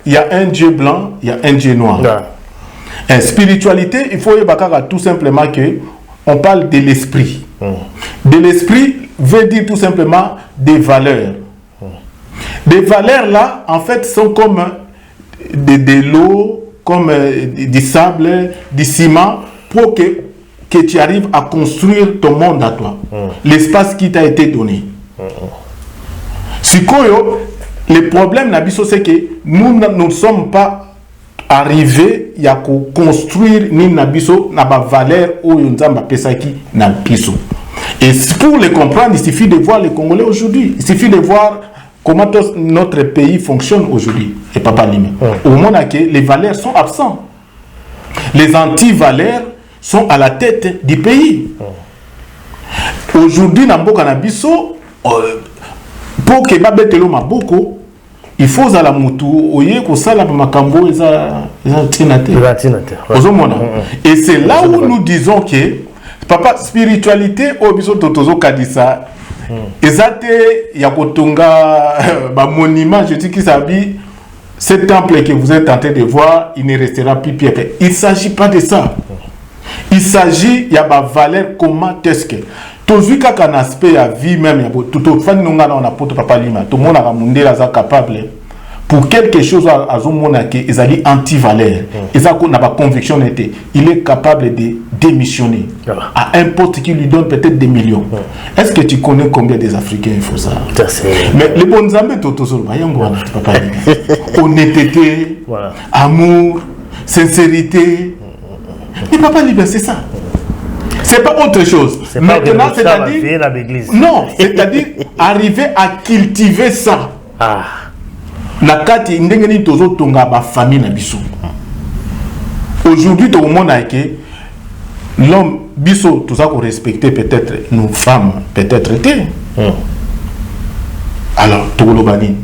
Speaker 5: il y a un Dieu blanc, il y a un Dieu noir. En spiritualité, il faut tout simplement que on parle de l'esprit. De l'esprit veut dire tout simplement des valeurs. Des valeurs là, en fait, sont comme de l'eau, comme du sable, du ciment, pour que tu arrives à construire ton monde à toi. L'espace qui t'a été donné. Le problème, c'est que nous ne sommes pas arrivés à construire ni nabiso na ba valeur ou nzamba pesaki na biso. Et pour les comprendre, il suffit de voir les Congolais aujourd'hui. Il suffit de voir comment notre pays fonctionne aujourd'hui. Et Papa Lima. Au moment où les valeurs sont absents. Les anti-valeurs sont à la tête du pays. Aujourd'hui, dans Mboka Nabiso, pour que Babetelo Maboko, il faut à la mutu, oye, que ça, la makambo, et c'est là où nous disons que, papa, spiritualité, obiso totozo kadisa, ezate yakotonga, monument, je dis qu'il s'habille, ce temple que vous êtes en train de voir, il ne restera plus pierre. Il ne s'agit pas de ça. Il s'agit, il y a ma valeur, comment est-ce que. Tout vu qu'un aspect à vie même, tout le monde a un papa lima, tout le monde a un capable pour quelque chose à son monde qui est anti-valeur. Et ça qu'on a pas conviction était, il est capable de démissionner à un poste qui lui donne peut-être des millions. Est-ce que tu connais combien des Africains il faut ça? Mais les bons amis, honnêteté, amour, sincérité. Et papa libre, c'est ça. C'est pas autre chose. Maintenant, c'est-à-dire. Non, c'est-à-dire arriver à cultiver ça. La carte ndengeni tozo tonga ba famille na biso. Aujourd'hui, tout le monde a que l'homme biso tout ça qu'on respecter peut-être nos femmes peut-être été. Alors Tolobani.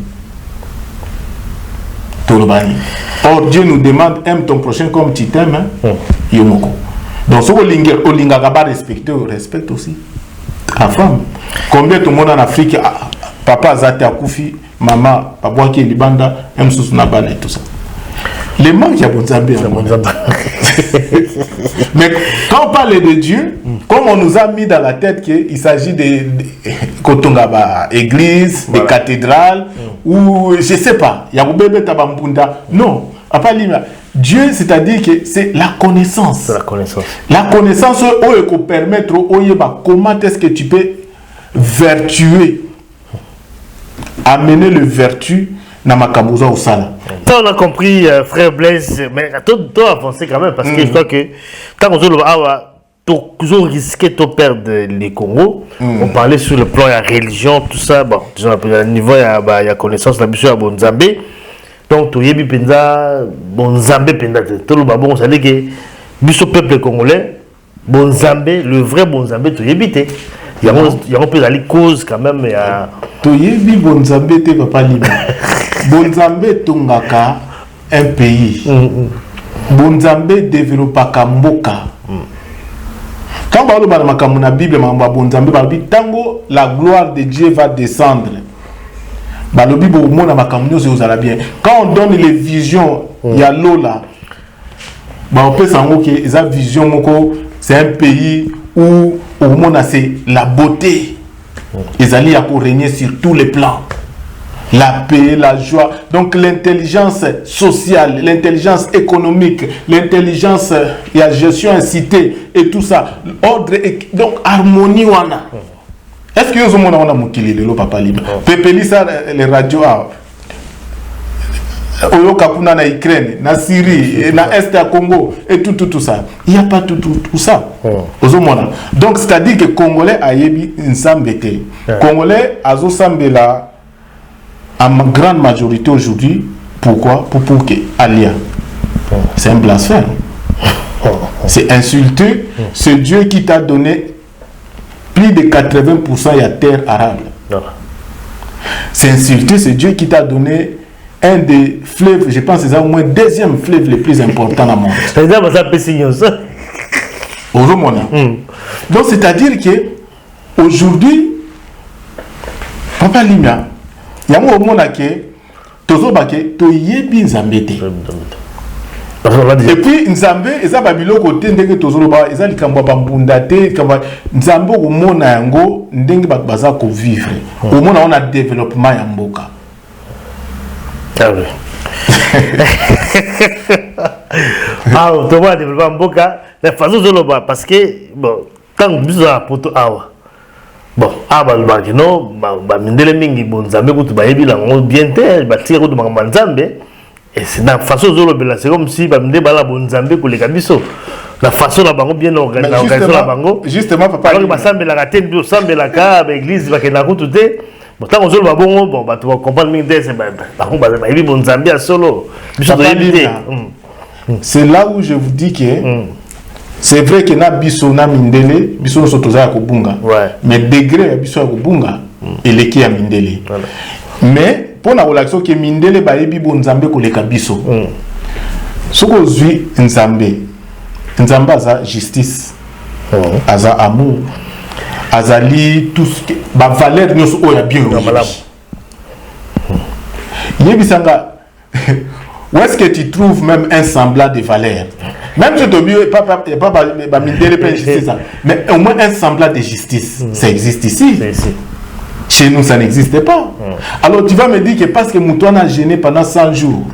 Speaker 5: Or Dieu nous demande aime ton prochain comme tu t'aimes. Yomoko. Donc ce que Olinga Gaba respecte aussi la femme. Combien de monde en Afrique, papa Zate Akoufi, maman, papa qui est Libanda, aime Sousnabana et tout ça. Les manques, il y a Bonzambé. Mais quand on parle de Dieu, comme on nous a mis dans la tête qu'il s'agit de Kotongaba, église, des cathédrales, ou je ne sais pas, il y a Boubébé Tabampunda. Non, papa Lima. Dieu, c'est-à-dire que c'est la connaissance. La connaissance, peut permettre, comment est-ce que tu peux vertuer, amener le vertu dans ma kabouza au sala.
Speaker 4: On a compris, frère Blaise, mais tout avancé quand même, parce que je crois que quand on toujours risqué de perdre les Congo, on parlait sur le plan de la religion, tout ça, bon, à niveau, il y a connaissance, la mission à Bonzambé. Donc, tout le monde Bonzambé, tout le monde sait que le peuple congolais, Bonzambé, le vrai Bonzambé, tout le monde il y a un peu de cause quand même.
Speaker 5: Tout le monde Bonzambé, tu ne peux pas lire. Bonzambé, Tongaka, un pays. Bonzambé développe Kamboka. Quand on parle de la Bible, Bonzambé, la gloire de Dieu va descendre. Quand on donne les visions, il y a l'eau là. On peut savoir que cette vision, c'est un pays où au monde c'est la beauté. Ils allaient régner sur tous les plans. La paix, la joie. Donc l'intelligence sociale, l'intelligence économique, l'intelligence, il y a gestion incitée et tout ça. Ordre, donc harmonie. Est-ce que vous avez un mukili le papa libre? Pepeli ça les radios Oyo Kapuna na Ukraine, na Syrie, na Est à Congo et tout ça. Il n'y a pas tout ça. Donc c'est-à-dire que Congolais a yebi nsambete. Congolais a zo sambela en grande majorité aujourd'hui. Pourquoi? Pour que Alia. C'est un blasphème. C'est insulter ce Dieu qui t'a donné plus de 80% de terre arable. C'est insulter ce Dieu qui t'a donné un des fleuves, je pense que c'est au moins le deuxième fleuve le plus important dans le monde. Donc c'est-à-dire que aujourd'hui, Papa Limia, il y a un moment que Tozobake, Toyebi Nzambete. Et puis Nzambe, eza babilo côté ndenge tozoloba, eza likambo bambunda te, Nzambe au mona yango ndenge baza ko vivre. Au mona on a développement ya mboka.
Speaker 4: Ah oui. To va développer mboka, la façon zoloba parce que bon, tant biso poto awa. Bon, aba no, ba mindele mingi bon Nzambe ko to ba yebi la bien te, ba tire ko to Nzambe. Et c'est dans la façon dont c'est comme si bah me déballer bon Nzambe pour les cabisso. la façon la bango bien organisée la bango
Speaker 5: justement papa
Speaker 4: alors que semble la rater nous semble la cas l'église va que na route tout pourtant on va bon bon bah tu vas comprendre mine c'est par contre bah il bon Zambia solo
Speaker 5: c'est là où je vous dis que c'est vrai que na biso na mindele biso no sotoza ya kobunga mais degré ya biso ya kobunga eleki ya mindele mais pour na relation que mindele ba yebi bon Nzambe koleka biso soko zui Nzambe aza justice aza amour azali tout ce que ba valeur nyos oya bien yebisanga où est-ce que tu trouves même un semblant de valeur même je te dis pas mindele pas justice mais au moins un semblant de justice ça existe ici. Chez nous ça n'existe pas. Alors tu vas me dire que parce que Moutouane a gêné pendant 100 jours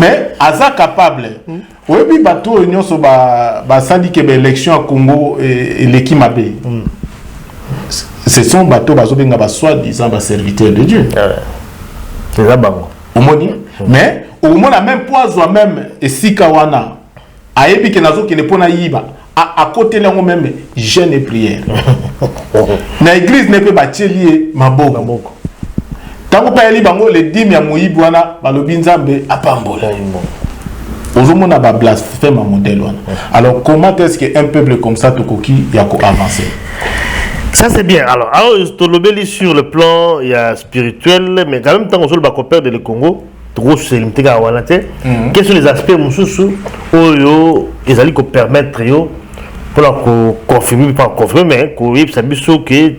Speaker 5: mais aza capable oui puis bateau union so ba sandi que l'élection à Congo et l'équipe mabe ce sont bateaux bazobenga ba soi-disant ba serviteurs de Dieu
Speaker 4: c'est ça bango
Speaker 5: omoni mais au moment la même poison même et sikawana ayebi que nazo qui ne pona yiba à côté là même jeûne et prière na église ne peut pas lier maboko tango pa yeli bango le dîme ya moyibi wana balobi Nzambe apambola ozomona ba blasphème modèle wana alors comment est-ce que un peuple comme ça tokoki ya ko avancer
Speaker 4: ça c'est bien alors tolobeli sur le plan spirituel mais quand même tant on va comparer de le Congo trop c'est limité ka wana te quels sont les aspects mususu oyo ezali ko permettre yo pour confirmer pas confirmer mais ko yebisa biso que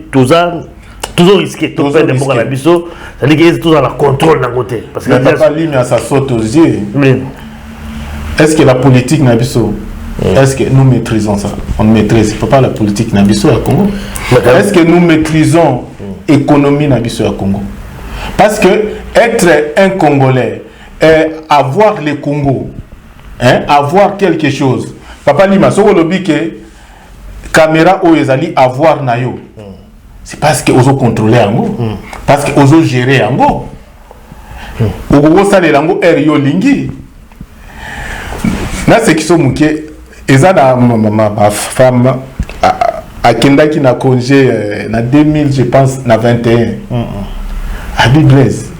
Speaker 4: toujours risqué tout faire des bons à la biso c'est-à-dire qu'ils sont dans la contrôle d'un côté parce que
Speaker 5: papa ligne ça saute aux yeux est-ce que la politique na biso est-ce que nous maîtrisons ça on maîtrise pas la politique na biso à Congo est-ce que nous maîtrisons l'économie na biso à Congo parce que être un Congolais avoir le Congo avoir quelque chose papa Lima soko lobi que caméra o ezali avoir na yo c'est parce que ozo contrôler yango parce que ozo gérer yango ogo sale lango yo lingi na c'est qui sont muke ezana ma femme a kendaki na congé na 2000 je pense na 21 à Blaise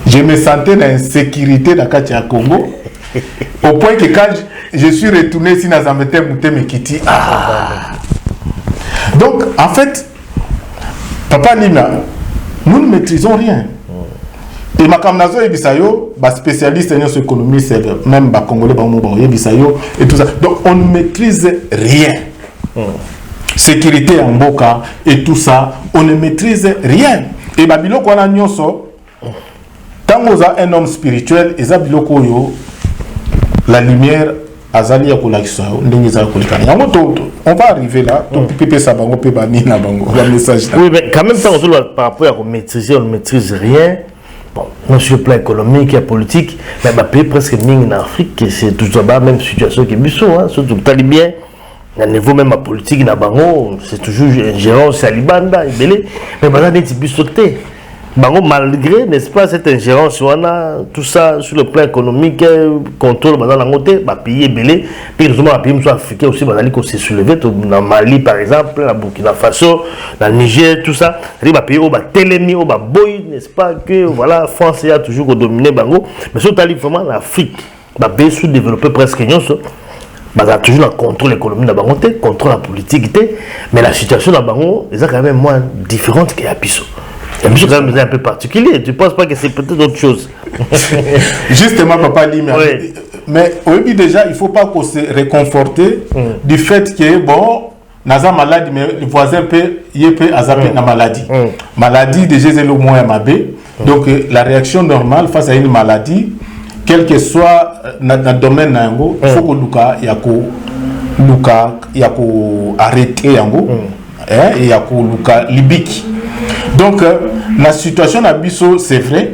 Speaker 5: je me sentais dans insécurité dans Katia Congo au point que quand je suis retourné si Nazamete Mouté Kiti donc en fait papa Lima nous ne maîtrisons rien et ma kamnazo et bisayo ba spécialiste en économie c'est même ba congolais ba mo et bisayo et tout ça donc on ne maîtrise rien sécurité en boka et tout ça on ne maîtrise rien et ba biloko wana nyonso tango za un homme spirituel eza biloko yo la lumière azali ya kolakisa ndenge za kolikana yango to on va arriver là to pipe ça bango pe bani na bango la message
Speaker 4: oui mais quand même tant par rapport à maîtriser on ne maîtrise rien bon non sur le plan économique et politique mais bah pays presque ming en Afrique c'est toujours la même situation que biso hein surtout talibien à niveau même à politique na bango c'est toujours ingérence à libanda belé mais bah net biso té bango malgré n'est-ce pas cette ingérence tout ça sur le plan économique contrôle dans la montée bah pays belé puis nous avons pays africains aussi bah qu'on s'est soulevé dans Mali par exemple la Burkina Faso dans Niger tout ça les pays au bah télémi au bah boy n'est-ce pas que voilà France a toujours dominé bango mais surtout vraiment l'Afrique bah pays sous-développé presque non bah a toujours le contrôle économique dans bango contrôle la politique mais la situation dans bango est quand même moins différente que à Bisso. C'est quand même un peu particulier. Tu ne penses pas que c'est peut-être autre chose?
Speaker 5: Justement, papa dit, mais oui, déjà, il ne faut pas qu'on se réconforter du fait que, bon, naza maladie, mais le voisin peut azapper la maladie. Maladie, déjà, c'est le moins mabé. Donc, la réaction normale face à une maladie, quel que soit dans le domaine, il faut que arrêter yango et ya ko luka libiki. Donc la situation à Bisso c'est vrai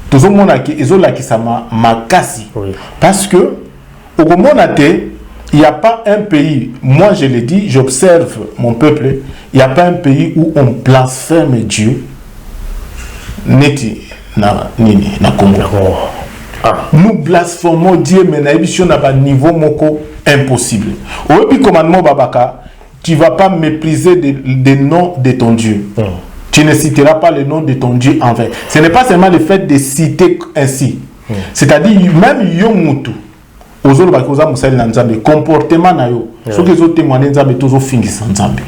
Speaker 5: tout le monde a qui isola qui ça makasi parce que au moment il n'y a pas un pays, moi je le dis, j'observe mon peuple, il n'y a pas un pays où on blasphème Dieu neti na Congo. Nous blasphémons Dieu, mais nous avons un niveau moko impossible. Au commandement Babaka, tu ne vas pas mépriser des noms de ton Dieu. Tu ne citeras pas le nom de ton Dieu en vain. Ce n'est pas seulement le fait de citer ainsi. C'est-à-dire, même Yomutu, aux autres comportement na yo, ceux qui ont témoigné nzambe tous fini sans nzambe.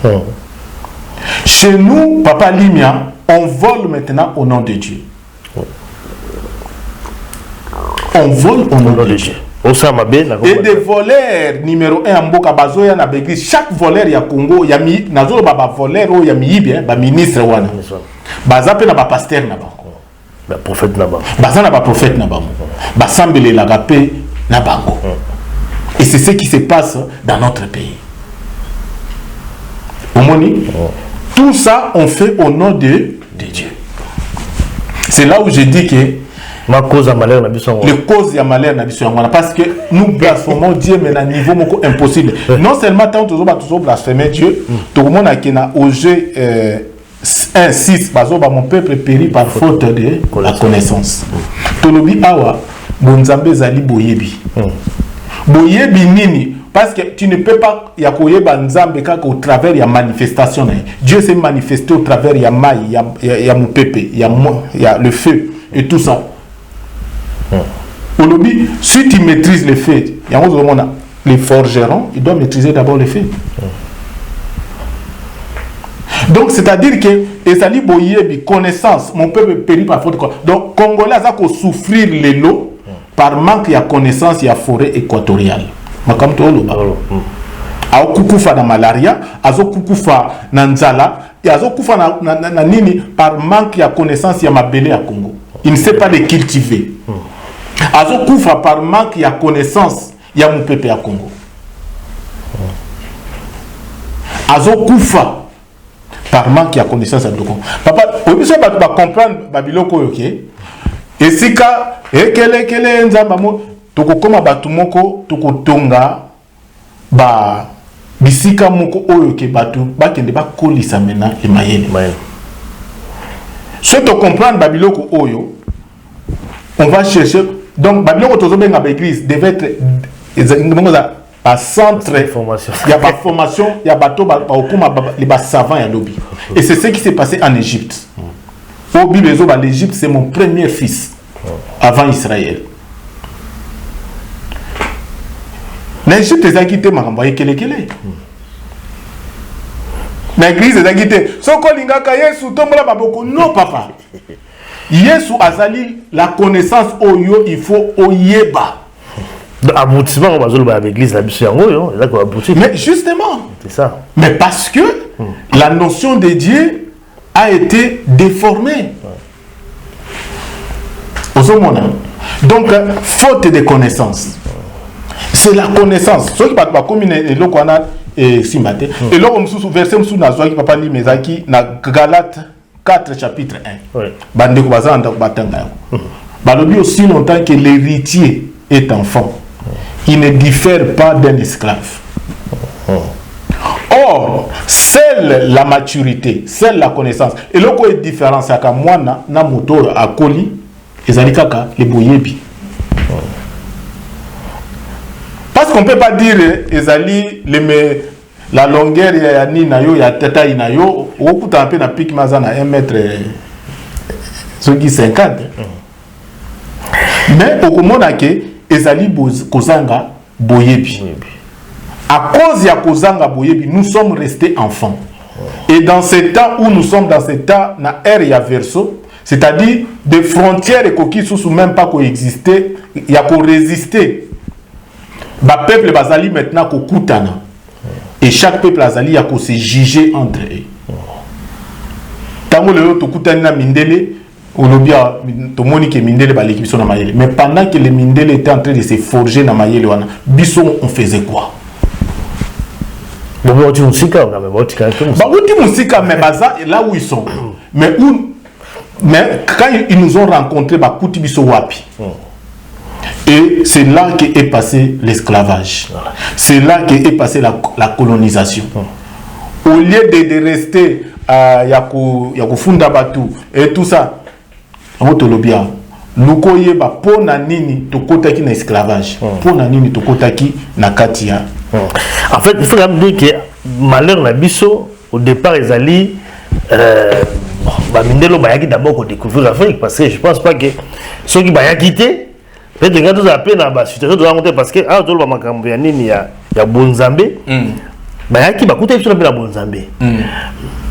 Speaker 5: Chez nous, Papa Limia, on vole maintenant au nom de Dieu. On vole au nom de Dieu. Et des voleurs numéro 1 en Mboka Bazoya na Begri, chaque voleur ya Congo, ya mi nazolo baba voleur o ya mi bien, ba ministre wana. Bazape na ba pasteur na ba.
Speaker 4: Ba prophète na ba.
Speaker 5: Bazana ba prophète na ba. Ba sambele la gapé na bango. Et c'est ce qui se passe dans notre pays. Omoni, tout ça on fait au nom de Dieu. C'est là où je dis que
Speaker 4: ma cause à malheur
Speaker 5: le cause à malheur parce que nous blasphémons Dieu mais à un niveau impossible. Non seulement tant que nous blasphémer Dieu, tout le monde a qui n'a osé 1:6 mon peuple périt par faute de la connaissance. Tolobi awa bonzambe zali boyebi. Boyebi nini parce que tu ne peux pas yakoyeba nzambe kaka au travers ya manifestation. Dieu s'est manifesté au travers ya maï, ya mon peuple, ya le feu et tout ça. Olobi, si tu maîtrises les faits, les forgerons, ils doivent maîtriser d'abord les faits. Donc, c'est-à-dire que Ezali Boyebi, connaissance, mon peuple périt par faute de quoi. Donc, Congolais, ça peut souffrir les lots par manque de connaissance, il y a forêt équatoriale. Makam to oloba. Azo kukufa na malaria, azo kukufa na nzala, et azo kukufa na nini par manque de connaissance, il y a mabele à Congo. Il ne sait pas les cultiver. Azo kufa par manque de connaissance, il y a mon peuple à Congo. Azo kufa par manque de connaissance à Congo. Papa, on va comprendre Babiloko ok. Et si ka kele nzamba mo toko koma batumoko toko tonga ba bisika moko oyo ke batu bakende ba kolisa mena le mayele. Si tu comprends Babiloko oyo, on va chercher. Donc, Babiloko tozobenga ba église devait être un centre. Il y a pas formation, il y a bateau, les savants et lobby. Et c'est ce qui s'est passé en Égypte. Au Bible, l'Égypte, c'est mon premier fils avant Israël. L'Égypte, c'est quitté, m'a envoyé kele. L'église est quitté. Sokolingaka Yesu tombola baboko. Non, papa. Yesu azali la connaissance oyo il faut oyeba.
Speaker 4: Aboutissement on va jouer avec l'église la mission oyo, là quoi aboutir.
Speaker 5: Mais justement,
Speaker 4: c'est ça.
Speaker 5: Mais parce que la notion de Dieu a été déformée. Donc faute de connaissance. C'est la connaissance. Ce qui va comme une lokwana et simbate. Et là on sous verset sous nazwa qui papa li mezaki na Galates 4 chapitre 1. Bande ko bazanda ko batanga. Balobi aussi longtemps que l'héritier est enfant. Il ne diffère pas d'un esclave. Or, seule la maturité, seule la connaissance. Et là quoi est différence à moi na moto à koli ezali kaka les boyebi. Parce qu'on ne peut pas dire ezali la longueur ya ni na yo ya tata ina yo okuta pe na pic mazana 1 mètre ce qui 50. Mais au komona ke ezali kozanga boyebi. À cause ya kozanga boyebi, nous sommes restés enfants. Et dans ce temps où nous sommes dans ce temps na ère ya verso, c'est-à-dire des frontières et qui sous même pas coexister, il y a qu'on résister. Ba peuple bazali maintenant ko kutana. Et chaque peuple azali a qu'on se juger entre eux. Tango le to kutana na mindele, olobia to monique mindele ba l'équipe na mayele. Mais pendant que les mindele étaient en train de se forger na mayele wana, biso on faisait quoi?
Speaker 4: Bon, tu musika on a même autre quelque chose.
Speaker 5: Bah oui, musika mais baza là où ils sont. Mais quand ils nous ont rencontrés ba kuti biso wapi. Et c'est là qu'est passé l'esclavage. C'est là qu'est passé la colonisation. Au lieu de rester à Yakufunda Batu et tout ça, luko yeba pona nini tokotaki na esclavage pona nini tokotaki na katia.
Speaker 4: En fait il faut quand même dire que malheur na biso au départ ezali mindelo bayaki d'abord ko découvrir l'Afrique parce que je pense pas que ceux qui bayaki té peut-être quand tous appelé na ba situation de rencontrer parce que ah tolo ba makambo ya nini ya bonzambe bayaki bakuta biso na bonzambe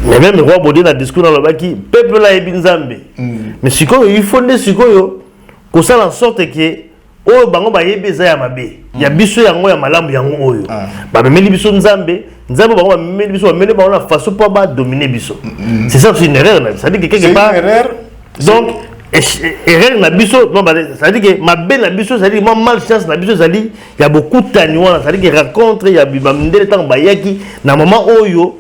Speaker 4: mais même le roi Bodé na discours dans le baki peuple la ebinzambe mais sikoyo il faut ne sikoyo ko ça en sorte que oyo bango bayebeza ya mabe ya biso yango ya malamu yango oyo ba memeli biso nzambe bango ba memeli biso ba memeli bango na façon pour ba dominer biso c'est ça, c'est une erreur, ça veut dire que quelque part donc erreur na biso non ça veut dire que mabe na biso ça veut dire malchance na biso ça veut dire il y a beaucoup de taniwa ça veut dire que rencontre il y a ba mindele tant bayaki na moment oyo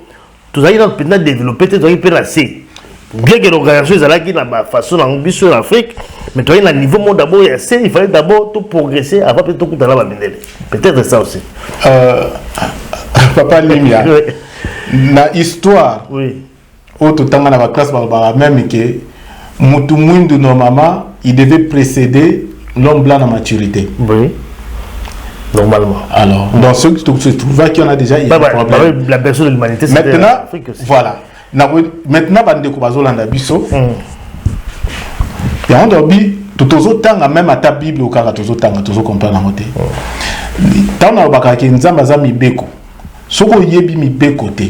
Speaker 4: tout ça il a peut-être développé tout ça il peut passer bien que l'organisation ezalaki na ba façon na biso en Afrique mais toi il a niveau monde d'abord il fallait d'abord tout progresser avant peut-être tout la ba mindele peut-être ça aussi
Speaker 5: Papa Limia na histoire
Speaker 4: oui
Speaker 5: auto tanga na ba classe ba même que mutu mwindu normalement il devait précéder l'homme blanc à maturité.
Speaker 4: Oui. Normalement.
Speaker 5: Alors, dans ce que tu trouves qu'il y en a déjà, il y a un problème.
Speaker 4: La personne de l'humanité, c'est
Speaker 5: maintenant, voilà. Maintenant, bandeko bazolanda biso. Et on doit dire tout aux autres même à ta Bible au cas où tous comprendre en côté. Tant on a que nzamba za mibeko. Soko yebi mibeko te.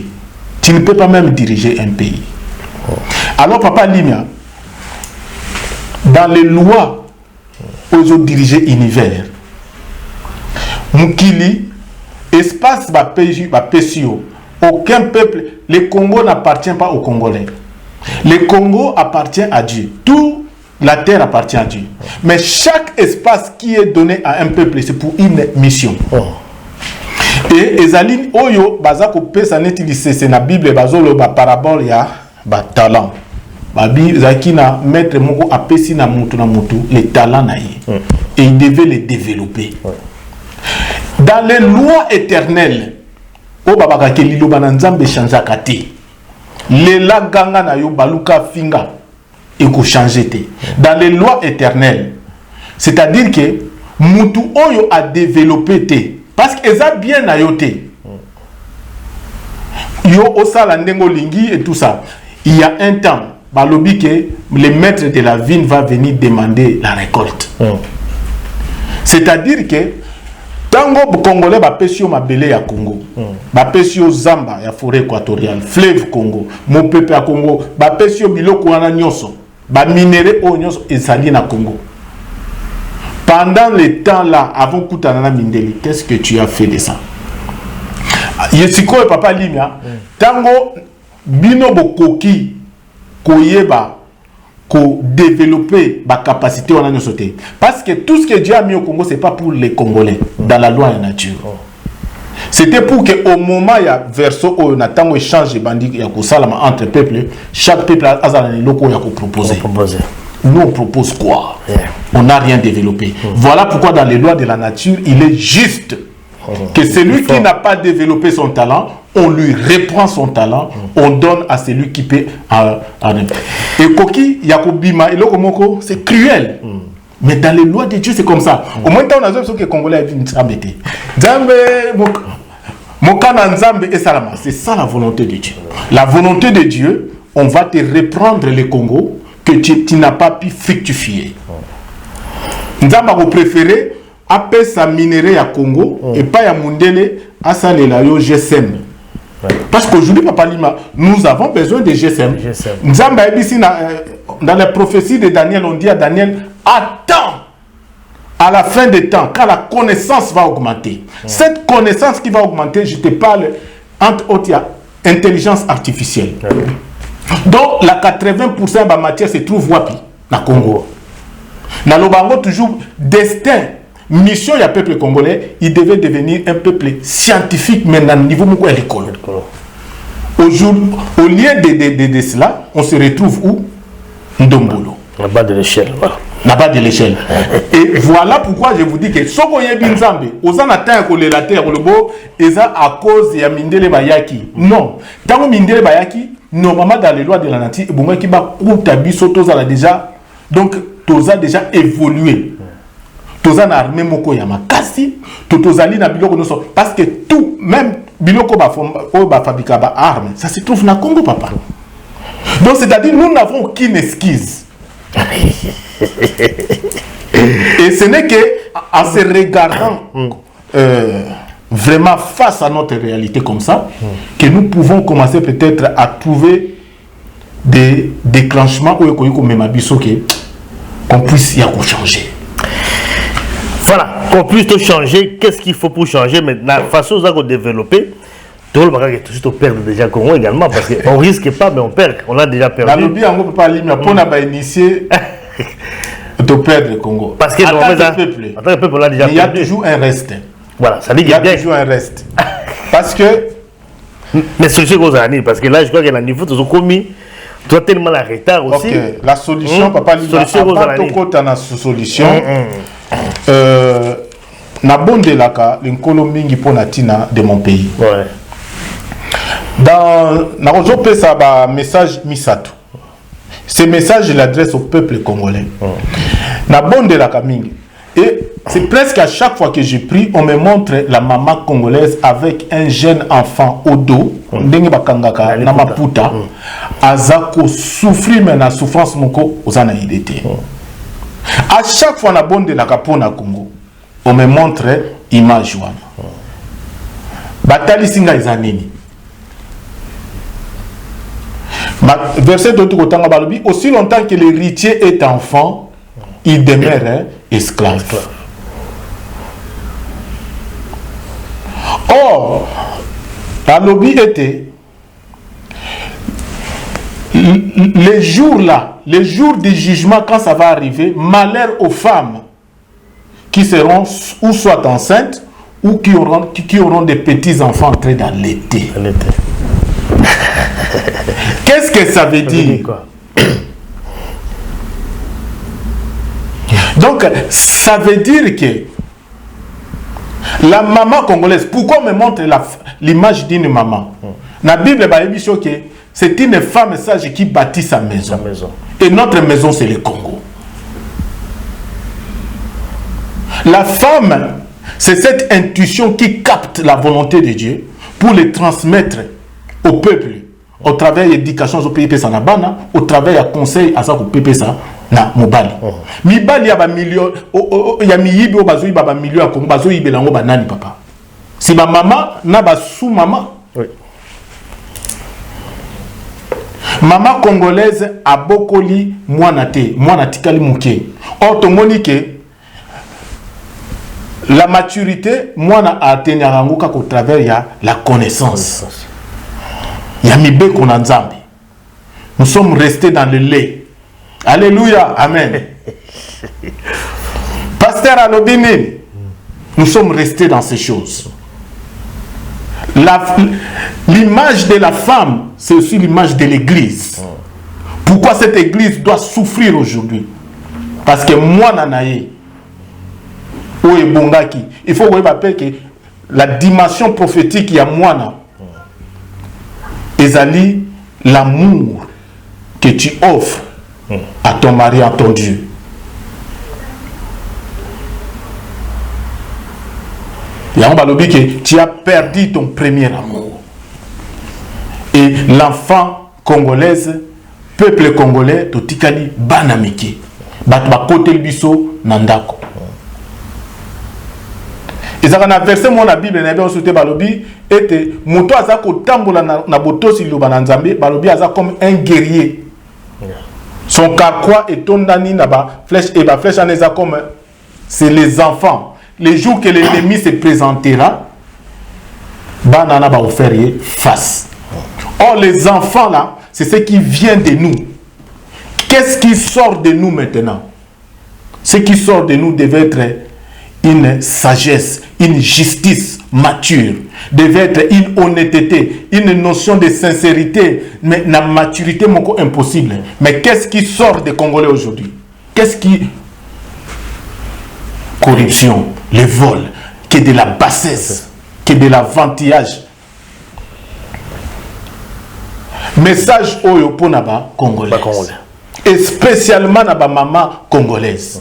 Speaker 5: Tu ne peux pas même diriger un pays. Alors papa Limia, dans les lois aux autres diriger l'univers, Mukili, espace Pesio, aucun peuple, le Congo n'appartient pas aux Congolais. Le Congo appartient à Dieu. Toute la terre appartient à Dieu. Mais chaque espace qui est donné à un peuple, c'est pour une mission. Et Ezaline Oyo, Bazako Pesa Netilise, c'est la Bible, Bazolo, parabole, ya, talent. Babi Zakina maître moko apesi na mutu les talents naïe et il devait les développer dans les lois éternelles o babaka ke lilo bananzambe chanja kate le la ganga na yo baluka finga et ko changer té dans les lois éternelles c'est-à-dire que mutu oyo a développé té parce que ça bien na yo té yo osala ndengo lingi et tout ça il y a un temps balobi que le maître de la vigne va venir demander la récolte. C'est-à-dire que tango Congolais bapesio mabele ya Congo, bapesio zamba ya forêt équatoriale, fleuve Congo, mon peuple à Congo, bapesio biloko wana nyonso, ba minéraux o nyonso ezali na Congo. Pendant le temps là, avant Koutanana Mindeli, qu'est-ce que tu as fait de ça? Yesiko et papa Limia, tango bino bokoki koyeba ko développer ba capacité on a sauté parce que tout ce que Dieu a mis au Congo c'est pas pour les Congolais dans la loi et la nature c'était pour que au moment il y a verso où on attend échange bandi ya ko salama entre peuples chaque peuple a un loko ya ko proposer nous on propose quoi on n'a rien développé voilà pourquoi dans les lois de la nature il est juste que celui qui n'a pas développé son talent, on lui reprend son talent, on donne à celui qui peut. Et Koki, Yakobima, et Lokomoko, c'est cruel. Mais dans les lois de Dieu, c'est comme ça. Au moins, on a besoin que les Congolais viennent s'embêter. C'est ça la volonté de Dieu. La volonté de Dieu, on va te reprendre les Congo que tu n'as pas pu fructifier. Nzamba vous préférez après sa minerai à Congo et pas à Mundele à Salela yo GSM. Parce qu'aujourd'hui, Papa Lima, nous avons besoin de GSM. Nzamba ici dans la prophétie de Daniel, on dit à Daniel, attends à la fin des temps, quand la connaissance va augmenter. Cette connaissance qui va augmenter, je te parle, entre autres, il y a intelligence artificielle. Donc, la 80% de la matière se trouve wapi? Na Congo. Na Lobango, toujours destin. Mission du peuple congolais, il devait devenir un peuple scientifique, mais dans le niveau de l'école. Au lieu de cela, on se retrouve où? Ndombolo.
Speaker 4: Là-bas de l'échelle.
Speaker 5: Là-bas de l'échelle. Et voilà pourquoi je vous dis que ce qu'on y a binzambe, aux en atteint que la terre, le beau, et ça à cause de Mindele Bayaki. Non. Tant que Mindele Bayaki, normalement dans les lois de la nature, bon, qui va coûter biso, tous déjà. Donc, toza déjà évolué. Toza na armée moko ya makasi, tozali na biloko noso parce que tout même biloko ba fabriquer ba armes, ça se trouve na Congo papa. Donc c'est-à-dire nous n'avons aucune esquisse. Et ce n'est que en se regardant vraiment face à notre réalité comme ça que nous pouvons commencer peut-être à trouver des déclenchements où qu'on puisse y avoir changer.
Speaker 4: Voilà, qu'on puisse tout changer. Qu'est-ce qu'il faut pour changer maintenant? La façon dont on développer, tout le monde est toujours perdre déjà Congo également parce qu'on ne risque pas, mais on perd. On a déjà perdu.
Speaker 5: Dans le bien, on ne peut pas aller, mais pour initier de perdre le Congo.
Speaker 4: Parce que
Speaker 5: en tant que peuple,
Speaker 4: on a déjà
Speaker 5: il y a toujours un reste.
Speaker 4: Voilà, ça dit
Speaker 5: il y a toujours un reste. Parce que.
Speaker 4: Mais solution aux années, parce que là, je crois que le niveau de commis, tu as tellement la retard aussi.
Speaker 5: Ok, la solution, papa, la solution. Na bonde laka, l'incolo mingi ponatina de mon pays.
Speaker 4: Ouais.
Speaker 5: Dans na message misato. Ce message, je l'adresse au peuple congolais. Na bonde laka mingi. Et c'est presque à chaque fois que je prie, on me montre la maman congolaise avec un jeune enfant au dos, ndenge bakangaka na maputa, azako souffrir mais na souffrance moko ozana idete. À chaque fois na bonde la kapona Congo, on me montre image wana. Batali singa izanini. Verset d'autre côté balobi, aussi longtemps que l'héritier est enfant, il demeure esclave. Or, la lobby était les jours là, les jours du jugement, quand ça va arriver, malheur aux femmes qui seront ou soit enceintes ou qui auront des petits enfants entrés dans l'été. Qu'est-ce que ça veut dire? Donc, ça veut dire que la maman congolaise, pourquoi on me montre l'image d'une maman? La Bible dit que c'est une femme sage qui bâtit sa maison. Et notre maison, c'est le Congo. La femme, c'est cette intuition qui capte la volonté de Dieu pour les transmettre au peuple. Au travers de l'éducation, au travers du conseil, à ça, na mobali. Mibali ya ba million ya miyibi o bazoi ba million ya Congo bazoi belango banani papa. Si ba mama na ba sous mama. Oui. Mama congolaise a bokoli mwana te, mwana tikali muke. Or tomoni ke la maturité mwana a atteindre ngo ka au travers ya la connaissance. Ya mibe kona nzambe. Nous sommes restés dans le lait. Alléluia, amen. Pasteur Alobini, nous sommes restés dans ces choses. L'image de la femme, c'est aussi l'image de l'église. Pourquoi cette église doit souffrir aujourd'hui? Parce que moi, Nanaye, il faut que la dimension prophétique, il y a moi, Ezali, l'amour que tu offres à ton mari, à ton Dieu. Et on va dire que tu as perdu ton premier amour. Et l'enfant congolaise, peuple congolais, to tikali banamiki. Batba kote biso nandako. Et ça a versé mon Bible na bien sauté balobi était moto azako tambola na botosi lo bananzambe balobi aza comme un guerrier. Son carquois est tondani na ba flèche et ba flèche en est comme c'est les enfants. Les jours que l'ennemi se présentera, banana va offrir face. Or les enfants là, c'est ce qui vient de nous. Qu'est-ce qui sort de nous maintenant? Ce qui sort de nous devait être une sagesse, une justice mature, devait être une honnêteté, une notion de sincérité, mais la maturité est impossible. Mais qu'est-ce qui sort des Congolais aujourd'hui? Qu'est-ce qui... Corruption, le vol, que de la bassesse, que de l'avantillage. Message oyo ponaba congolais. et spécialement na ba maman congolaise.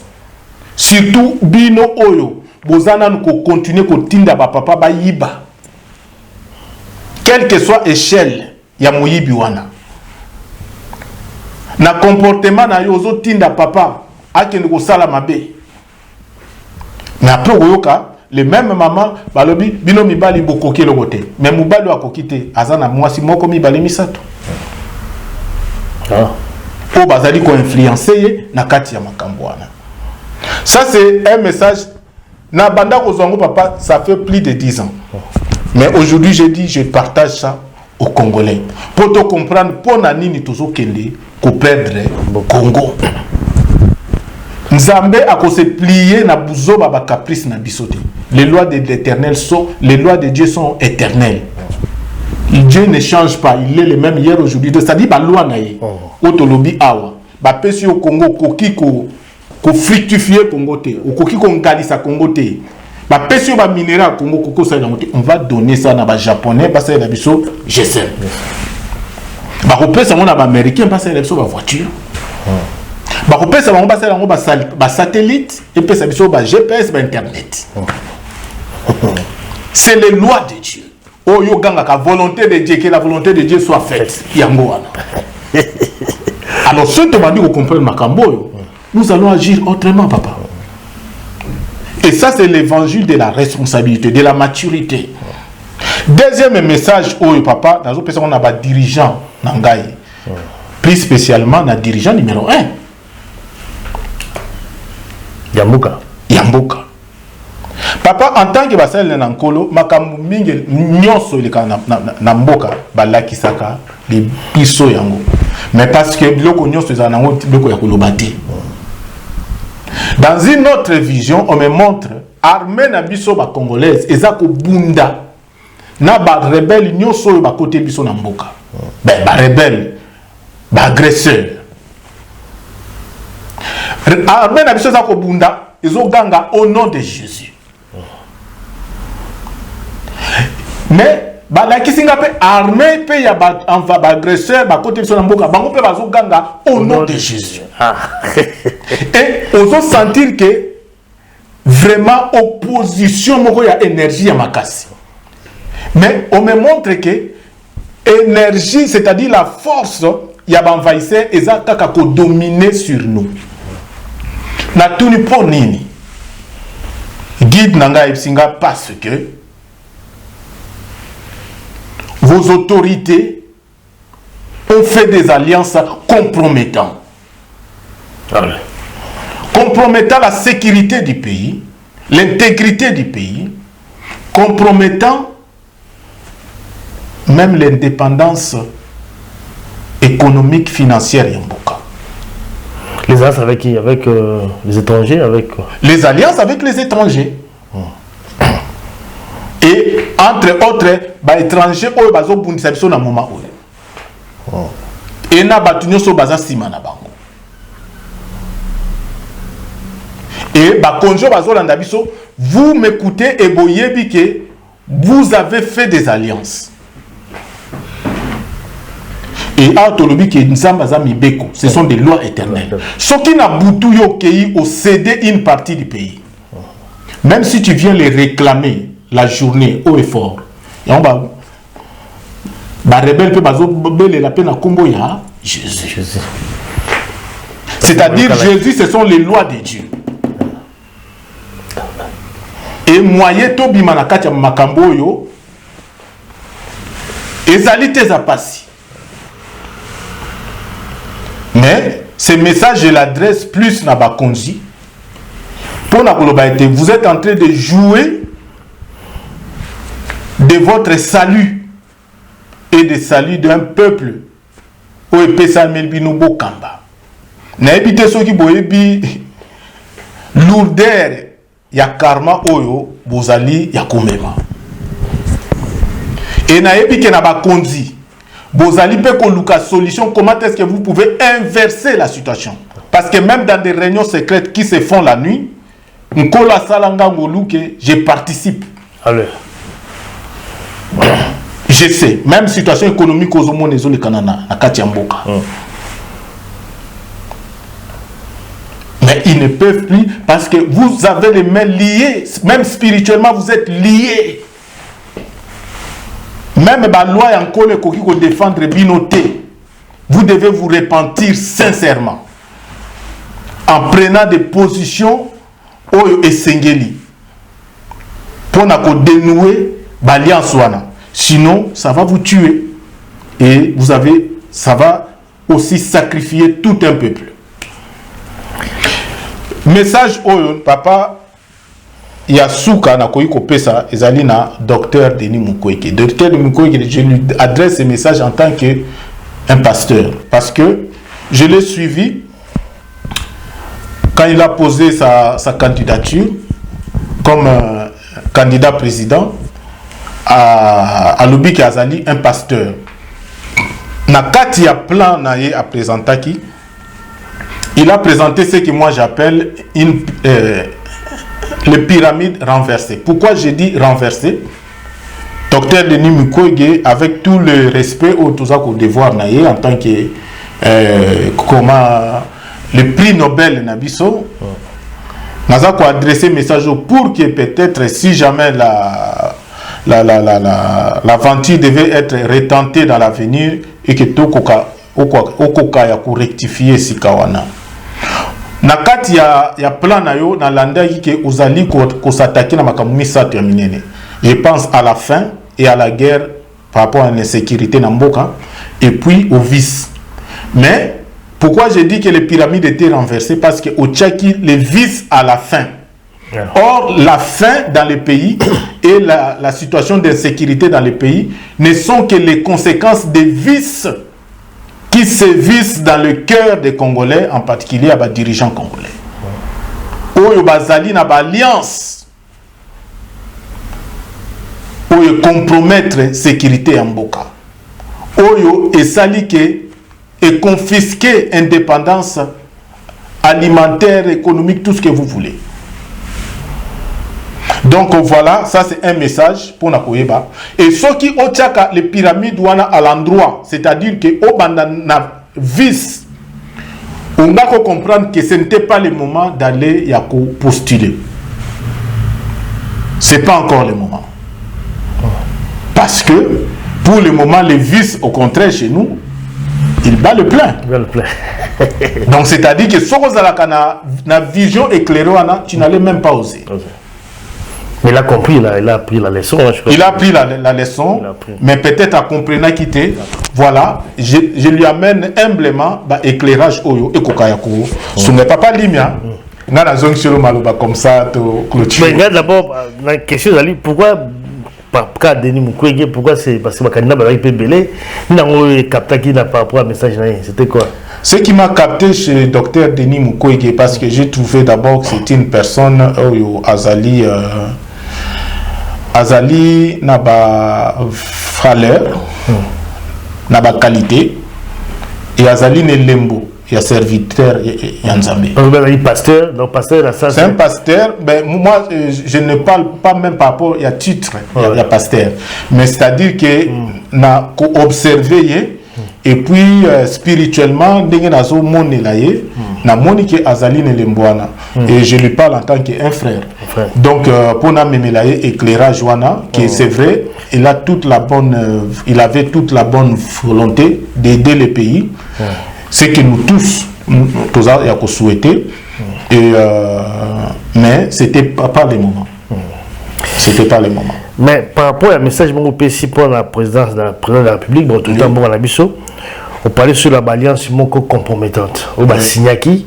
Speaker 5: Surtout bino oyo bozana nous continuer ko tinda ba papa ba yiba. Quelle que soit échelle ya moyibi wana. Na comportement na yo zo tinda papa akende ko sala mabe. Mais après oyoka les mêmes mamans balobi bino mibali bokoki le côté mais mobali akokite azana mwasi moko mibali misato.
Speaker 4: Ah.
Speaker 5: Po bazali ko influencer na kati ya makambo wana. Ça c'est un message na banda ko zongo papa ça fait plus de 10 ans. Mais aujourd'hui j'ai dit je partage ça aux Congolais pour te comprendre pour na nini tozo kende ko perdre Congo. Nzambe a ko se plier na buzo ba caprice na bisote. Les lois de l'Éternel sont les lois de Dieu sont éternelles. Dieu ne change pas, il est le même hier aujourd'hui. Ça dit ba loi na ye. Otolobi awa. Ba pesi au Congo koki ko fructifier Congo te. O koki ko ngalisa Congo te. Ba pesi ba minéral Congo koko ça on va donner ça na ba japonais parce que la biso GSM. Ba kopesa mona ba américain parce que la biso ba voiture. Ba kopesa bango basala ngo ba satellite et pesa biso ba GPS ba internet. C'est les lois de Dieu. Oh yo ganga ka volonté de Dieu, que la volonté de Dieu soit faite. Yango wana. Alors ceux qui m'ont comprendre makambo, nous allons agir autrement papa. Et ça c'est l'évangile de la responsabilité, de la maturité. Deuxième message oh papa, dans personnes on a ba dirigeant nangai. Plus spécialement na dirigeant numéro 1. Yambuka. Papa, en tant que basel nankolo, makambu mingi nyonso leka na mboka balaki saka les biso yango. Mais parce que biloko nyonso za nango biloko ya kolobati. Dans une autre vision, on me montre armée na biso ba congolaise ezako bunda na ba rebelle nyonso ba côté biso na mboka. Ben ba rebelle, ba agresseur. Armée na biso ezako bunda ezoganga au nom de Jésus. Mais balaki singa pe armée pe ya ba agresseur ba côté biso na mboka bango pe bazoganga au nom de Jésus. Et ozo sentir que vraiment opposition moko ya énergie ya makasi. Mais on me montre que énergie, c'est-à-dire la force ya ba envahisseur eza kaka ko dominer sur nous. Na tuni po nini guide nanga epsinga parce que vos autorités ont fait des alliances compromettantes. Compromettant la sécurité du pays, l'intégrité du pays, compromettant même l'indépendance économique financière Yamboka.
Speaker 4: Les alliances avec qui? Avec les étrangers, avec
Speaker 5: les alliances avec les étrangers. Et entre autres, les étrangers oyo bazo bundisa biso na moment oyo. Et na batunyo so baza sima na bango. Et ba konjo bazo landa biso, vous m'écoutez et boyebi que vous avez fait des alliances. Et autolobi que nzamba za mibeko, ce sont des lois éternelles. Ce qui n'a boutou yo kei au céder une partie du pays. Même si tu viens les réclamer la journée haut et fort, et on va rebelle peut bazo belle la peine à combo ya Jésus. C'est-à-dire Jésus, ce sont les lois de Dieu. Et moyen to bimana katia makambo yo ezali tes apasi. Mais ce message je l'adresse plus na bakonzi pour na kolobaite. Vous êtes en train de jouer de votre salut et de salut d'un peuple au epesa melbino bokamba. Na ebite soki boyebi lourdeur ya karma oyo bozali ya komema. Et na ebike na bakonzi bozali pe koluka solution comment est-ce que vous pouvez inverser la situation. Parce que même dans des réunions secrètes qui se font la nuit, Nkola salanga ngoluke, je participe.
Speaker 4: Allez.
Speaker 5: Je sais, même situation économique aux hommes les kanana na kati mboka. ils ne peuvent plus parce que vous avez les mains liées, même spirituellement vous êtes liés. Même la loi encore le coquille pour défendre binoté. Vous devez vous repentir sincèrement en prenant des positions au Essengeli pour dénouer l'alliance. Sinon, ça va vous tuer et ça va aussi sacrifier tout un peuple. Message au papa Yasuka na koyiko pesa ezali na docteur Denis Mukwege. Docteur Denis Mukwege, je lui adresse ce message en tant qu'un pasteur parce que je l'ai suivi quand il a posé sa candidature comme candidat président à Lubiki Azali, un pasteur. Na kati ya plan na ye a présenté il a présenté ce que moi j'appelle les pyramides renversées. Pourquoi j'ai dit renversées? Docteur Denis Mukwege, avec tout le respect au devoir na ye en tant que le prix Nobel Nabiso, n'a pas adressé message pour que peut-être si jamais l'aventure devait être retentée dans l'avenir et que tout okoka ya rectifier si kawana. Na kati ya plan na yo na landa yike uzali ko s'attaquer na makamumi sa terminé. Je pense à la faim et à la guerre par rapport à l'insécurité na mboka et puis au vice. Mais pourquoi j'ai dit que les pyramides étaient renversées? Parce que au Tchaki, les vices à la fin. Or, la faim dans les pays et la situation d'insécurité dans les pays ne sont que les conséquences des vices qui sévissent dans le cœur des Congolais, en particulier à des dirigeants congolais. Oyo bazali na alliance, oyo compromettre la sécurité en Mboka. Oyo esali ke et confisquer indépendance alimentaire, économique, tout ce que vous voulez. Donc voilà, ça c'est un message pour Nakoyeba. Et ceux qui ont les pyramides à l'endroit, c'est-à-dire que au bandana vice, on doit comprendre que ce n'était pas le moment d'aller postuler. Ce n'est pas encore le moment. Parce que pour le moment, les vices, au contraire, chez nous, il bat le plein. Donc c'est-à-dire que si vous avez une vision éclairée, tu n'allais même pas oser.
Speaker 4: Mais il a compris, il a pris la leçon.
Speaker 5: Il a pris la leçon, mais peut-être à comprendre quitter. Voilà, je lui amène humblement éclairage oyo et kokayako. Ce n'est pas limia. Nga na zone sur le maloba comme ça to clôture.
Speaker 4: Mais regarde d'abord la question d'Ali, pourquoi par cas Denis Mukwege, pourquoi c'est parce que le candidat va être belé, n'a capté qui n'a pas rapport à message c'était quoi?
Speaker 5: Ce qui m'a capté chez Dr Denis Mukwege, parce que j'ai trouvé d'abord que c'était une personne Azali n'a pas valeur, n'a pas qualité, et Azali n'est lembo, il y a serviteur, il y a Nzambe.
Speaker 4: Pasteur, donc pasteur,
Speaker 5: c'est un pasteur, ben, moi je ne parle pas même par rapport, il y a titre, il y a pasteur, mais c'est-à-dire que n'a observé. Et puis spirituellement, et je lui parle en tant qu'un frère. Donc pour éclairage que c'est vrai, il avait toute la bonne volonté d'aider le pays. C'est que nous tous avons souhaité, mais c'était pas le moment. C'était pas le moment.
Speaker 4: Mais par rapport au message que pour la présidence de la République, bon, tout le temps, on parlait sur la alliance compromettante. Au Signaki,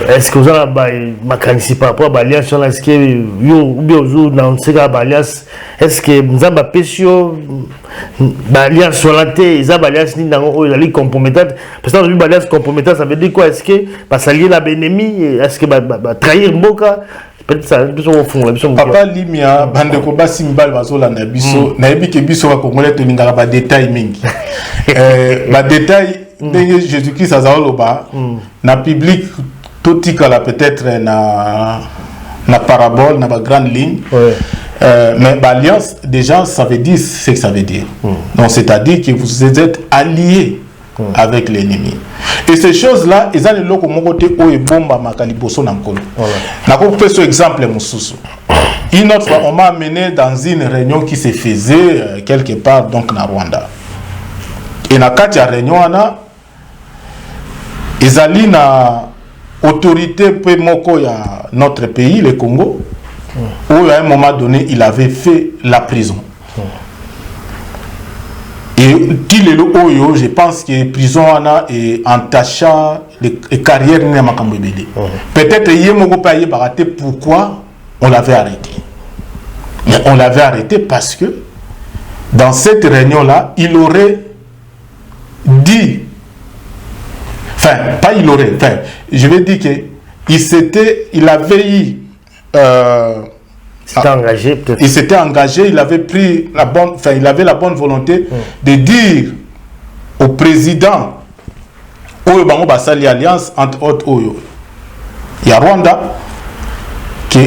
Speaker 4: est-ce que vous avez ma par rapport à l'alliance? Est-ce que est-ce que nous avons l'alliance sur la tête, ils ont l'alliance compromettante? Parce que l'alliance compromettante, ça veut dire quoi? Est-ce que s'allier à l'ennemi? Est-ce que trahir Mboka?
Speaker 5: Papa Limia, bandeko basi mbal bazola na biso, na yebi ke biso ba Congolais to lingaka ba détail mingi. Ba détail ndenge Jésus-Christ azaloba na public totika la peut-être na parabole, na ba grande ligne. Mais l'alliance déjà ça veut dire ce que ça veut dire. Donc c'est-à-dire que vous êtes alliés avec l'ennemi. Et ces choses-là, ils ont le loco mokote o et bomba makaliboso nankolo. Na ko faire ce exemple mususu. Une autre fois, on m'a amené dans une réunion qui se faisait quelque part donc na Rwanda. Et na kati ya réunion ana ezali na autorité pe moko ya notre pays, le Congo, où à un moment donné, il avait fait la prison. Et Oyo, je pense que la prison est entacha les carrières de Makambébélé. Peut-être qu'il y a pourquoi on l'avait arrêté. Mais on l'avait arrêté parce que dans cette réunion-là, il aurait dit, enfin, pas il aurait, enfin, je vais dire qu'il avait eu
Speaker 4: engagé, peut-être.
Speaker 5: Il s'était engagé, il avait pris la bonne, enfin, il avait la bonne volonté de dire au président Oyo Bango Basali Alliance, entre autres Oyo, il y a Rwanda, que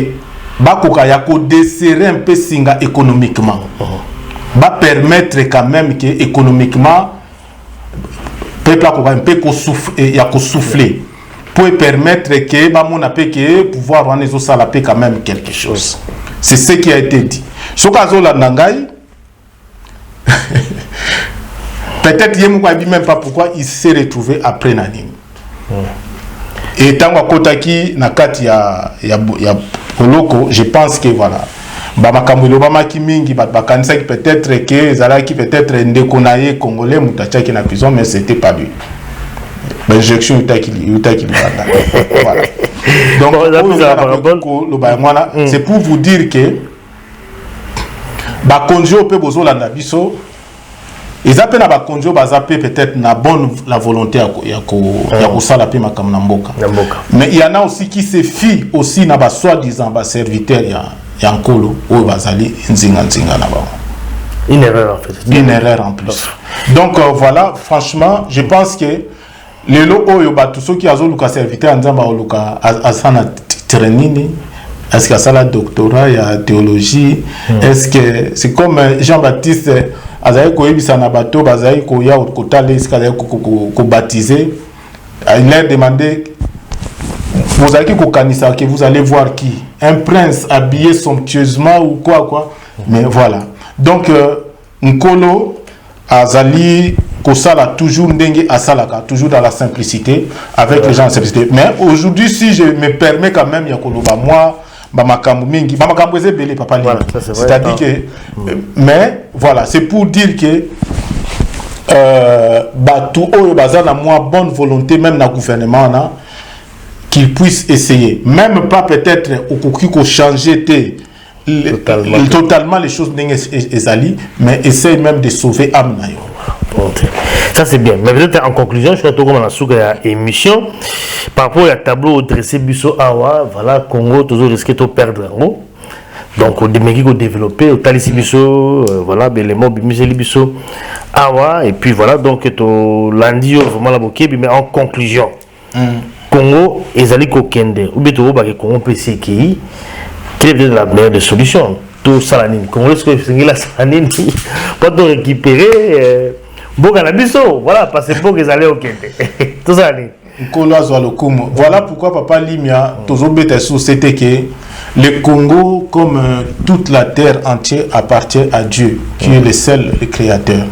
Speaker 5: Bakoka Yako desserrer un peu Singa économiquement. Va permettre quand même que économiquement, peuple un peu souffler. Pour permettre que pouvoir rendre quand même quelque chose. C'est ce qui a été dit. Peut-être qu'il ne même pas pourquoi il s'est retrouvé après Nanim. Et tant que Kotaki Nakati ya Poloko, je pense que voilà. Peut-être que Zalaki peut-être Ndekonaye Congolais Moutachaki na prison, mais c'était pas lui. L'injection voilà. Donc c'est pour vous dire que Bakonjo peut besoin la nabiso ils appellent à Bakonjo peut-être na bonne la volonté ya sala pe makamna mboka. Mais il y en a aussi qui se fient aussi na ba soi-disant ba serviteur ya nkolo ou bazali nzinga na ba.
Speaker 4: Une erreur en fait.
Speaker 5: Une erreur en plus. Donc voilà, franchement, je pense que les lots tous ceux qui ont le serviteur en asana training, est-ce que ça la doctorat il y a théologie, est-ce que c'est comme Jean-Baptiste Azaï Koyebisa Nabato Bazaï Koya ou Kotale ko baptisé, il leur demandé vous avez que vous allez voir qui, un prince habillé somptueusement ou quoi, mais voilà. Donc Nkolo Azali Kosala toujours ndengue asalaka, toujours dans la simplicité, avec les gens de simplicité. Mais aujourd'hui, si je me permets quand même, Yakoloba, moi, Bamakambu Mingi, Bamakambu Zebele, papa Lima. C'est-à-dire que, mais voilà, c'est pour dire que tout au bazar moi bonne volonté, même dans le gouvernement, qu'il puisse essayer. Même pas peut-être au Kokiko changer totalement les choses d'Ezali, mais essaye même de sauver Amnayo.
Speaker 4: Ça c'est bien. Mais peut-être en conclusion, je suis comme dans la émission par rapport au tableau dressé Bisso Awa, voilà, Congo, toujours risqué de perdre. Donc, au déménage au développer, au Talisi Bisso, voilà, les mots Bisso Awa, et puis voilà, donc, au lundi, vraiment la bouquet, mais en conclusion, Congo, Ezali Kokende, ou bien au Congo PCKI, quelle est la meilleure des solutions? Tout Salanine. Congo, est-ce que c'est la Salanine pour te récupérer? Voilà, parce que pour qu'ils allaient au Kende. Tout ça.
Speaker 5: Voilà pourquoi Papa Limia, c'était que le Congo, comme toute la terre entière, appartient à Dieu, qui est le seul créateur.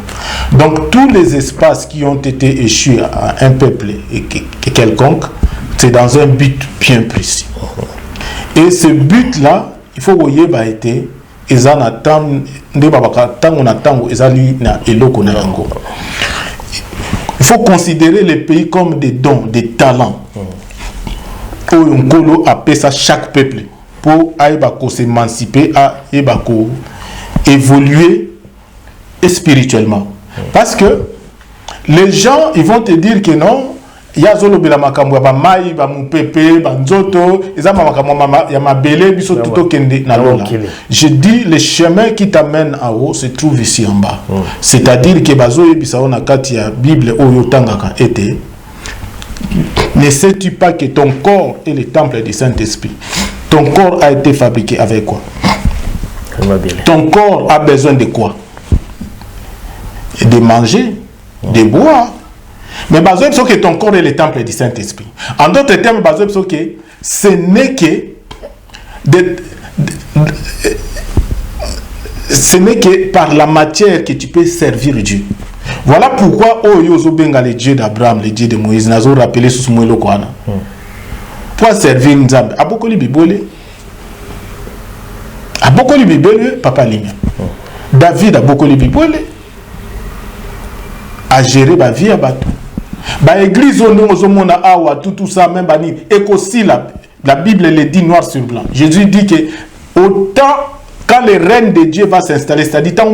Speaker 5: Donc tous les espaces qui ont été échus à un peuple quelconque, c'est dans un but bien précis. Et ce but-là, il faut voyer été. Il faut considérer les pays comme des dons, des talents. On appelle ça chaque peuple pour s'émanciper, évoluer spirituellement. Parce que les gens, ils vont te dire que non, il y a zolo bela makambo ya ba mai ba mupepe ba nzoto ezama makambo ya mabele biso tuto kende na lola. Je dis le chemin qui t'amène en haut se trouve ici en bas. C'est-à-dire que bazo yebisa ona kati ya Bible oyo tangaka été. Ne sais-tu pas que ton corps est le temple du Saint-Esprit? Ton corps a été fabriqué avec quoi? Ton corps a besoin de quoi? De manger, de boire. Mais que ton corps est le temple du Saint-Esprit. En d'autres termes, que ce n'est que ce n'est que par la matière que tu peux servir Dieu. Voilà pourquoi le Dieu d'Abraham, le Dieu de Moïse, nous avons rappelé sous Moïse Kwana. Pour servir Nzambe, a beaucoup de Bible, Papa Limia. David a beaucoup de Bible, a géré ma vie à bateau. L'église, tout ça, même et aussi la Bible le dit noir sur blanc. Jésus dit que autant quand le règne de Dieu va s'installer, c'est-à-dire tant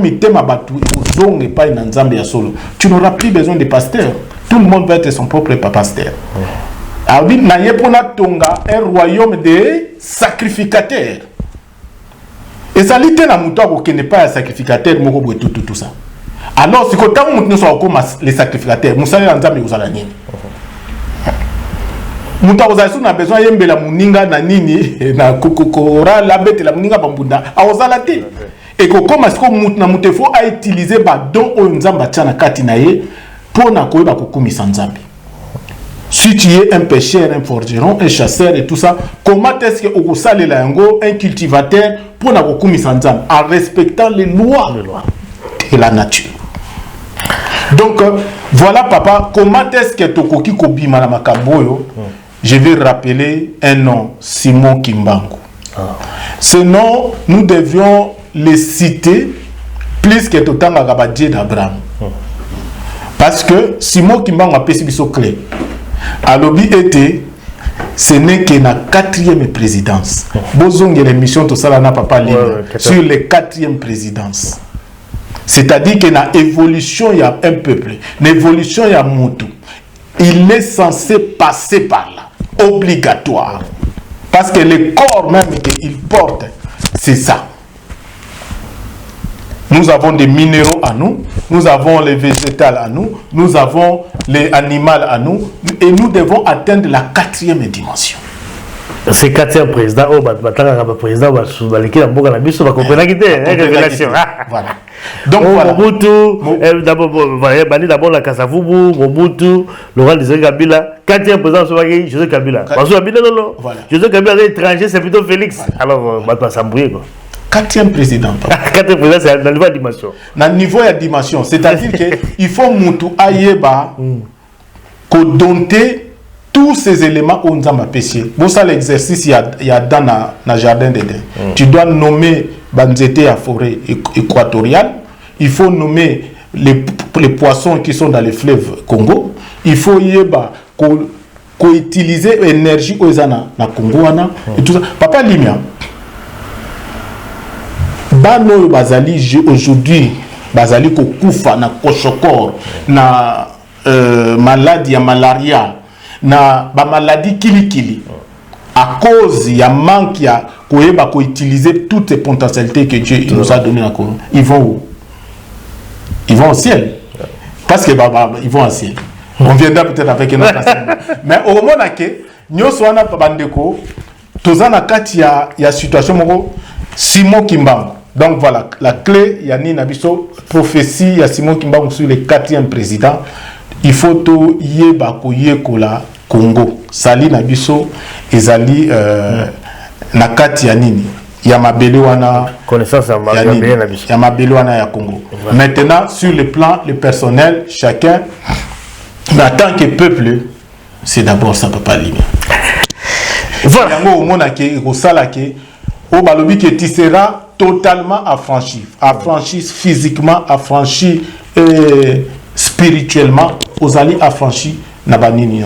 Speaker 5: tu n'auras plus besoin de pasteur. Tout le monde va être son propre pasteur. Alors, il y a un royaume de sacrificateurs. Et ça dit que n'est pas un sacrificateur, tout ça. Alors, si nous sommes les sacrificateurs, nous sommes les sacrificateurs. Mutaozasu na besoin yembela muninga na nini na kokokora la bête la muninga bambunda awozala te et ko comme est-ce que mutna mutefo a utilisé ba don o nzamba tchana kati na ye pour na koyeba kokumisa nzambe. Si tu es un pêcheur, un forgeron, un chasseur et tout ça, comment est-ce que okosalela yango un cultivateur pour na kokumisa nzambe en respectant les lois de la nature. Donc voilà papa, comment est-ce que tokoki kobima na makamboyo? Je vais rappeler un nom, Simon Kimbangu. Ce nom, nous devions le citer plus que tout le Dieu d'Abraham. Parce que Simon Kimbangu a payé son clé. Alobi était, ce n'est que la 4e présidence. Bozong et l'émission tout ça n'a pas libre sur les 4e présidences. C'est-à-dire que dans l'évolution, il y a un peuple. L'évolution, il y a Moutou. Il est censé passer par là. Obligatoire. Parce que le corps même qu'il porte, c'est ça. Nous avons des minéraux à nous, nous avons les végétales à nous, nous avons les animaux à nous, et nous devons atteindre la 4e dimension.
Speaker 4: C'est 4e président, président va comprendre révélation.
Speaker 5: Voilà. Donc voilà.
Speaker 4: Mobutu, d'abord la Kasavubu, Mobutu, Laurent Désiré Kabila, 4e président c'est Joseph Kabila. Joseph Kabila est étranger, c'est plutôt Félix. Alors, on va s'embrouiller quoi.
Speaker 5: 4e président.
Speaker 4: 4e président, c'est dans le niveau de dimension.
Speaker 5: Dans le niveau de dimension, c'est-à-dire qu'il faut Moutou Ayeba dompter tous ces éléments où nous avons péché. Bon, ça l'exercice, il y a dans le jardin d'Éden. Tu dois nommer Banzete à forêt équatoriale. Il faut nommer les poissons qui sont dans les fleuves Congo. Il faut utiliser l'énergie aux na Congo et tout ça. Papa Limia, Bano Bazali aujourd'hui, Bazali Kokufa na Koshokor, na maladie ya malaria. Na ba maladie kili à cause il y a manque ya koyeba ko utiliser toutes les potentialités que Dieu nous a donné encore. Ils vont où? Ils vont au ciel. Parce que ils vont au ciel. On viendra peut-être avec un autre enseignement. Mais au moment où nous sommes bandeko tozana kati ya situation moko Simon Kimbangu. Donc voilà, la clé yani nabiso prophétie ya Simon Kimbangu sur le 4e président. Il faut tout yeba koyekola Congo. Sali na biso ezali na kati ya nini? Ya mabele wana
Speaker 4: connaissance
Speaker 5: ya mabele wana ya Congo. Maintenant sur le plan le personnel, chacun mais en tant que peuple, c'est d'abord ça papa Limia. Voilà. Yango mona ke ko sala ke o balobi ke tu seras totalement affranchi physiquement, affranchi spirituellement, aux alliés affranchis Nabanini.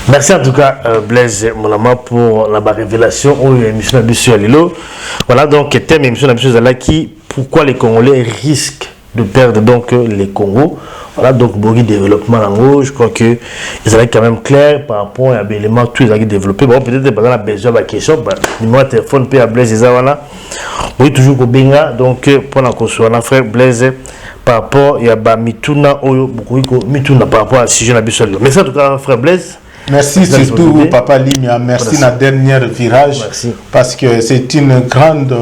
Speaker 4: Merci en tout cas Blaise Monama pour la révélation ou l'émission de Lilo. Voilà donc thème émission de qui pourquoi les Congolais risquent de perdre donc les Congos. Voilà donc beaucoup de développement en haut. Je crois que ils allaient quand même clair par rapport à l'élément tous les ont développé. Bon peut-être pendant la besoin de la question, numéro de téléphone peut à Blaise Zawana. Oui toujours au Benga donc pour la construire frère Blaise. Par rapport à Mituna, beaucoup Mituna par rapport à si je n'abuse. Mais ça, en tout cas, frère Blaise,
Speaker 5: Merci surtout Papa Limia, merci la dernière virage.
Speaker 4: Merci.
Speaker 5: Parce que c'est une grande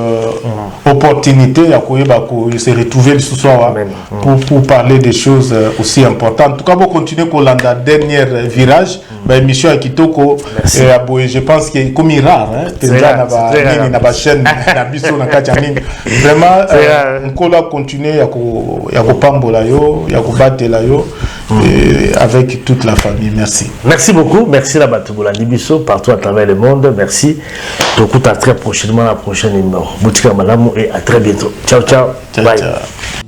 Speaker 5: opportunité à se retrouver ce soir pour parler des choses aussi importantes. En tout cas, vous continuez pour la dernière virage. L'émission à Kitoko, je pense que comme il est rare, vraiment, on va continuer à avec toute la famille. Merci.
Speaker 4: Merci beaucoup. Merci la Batougoula Nibiso partout à travers le monde. Merci. Donc, à très prochainement, la prochaine numéro. Boutika Malamou et à très bientôt. Ciao, ciao.
Speaker 5: Ciao,
Speaker 4: bye.
Speaker 5: Ciao.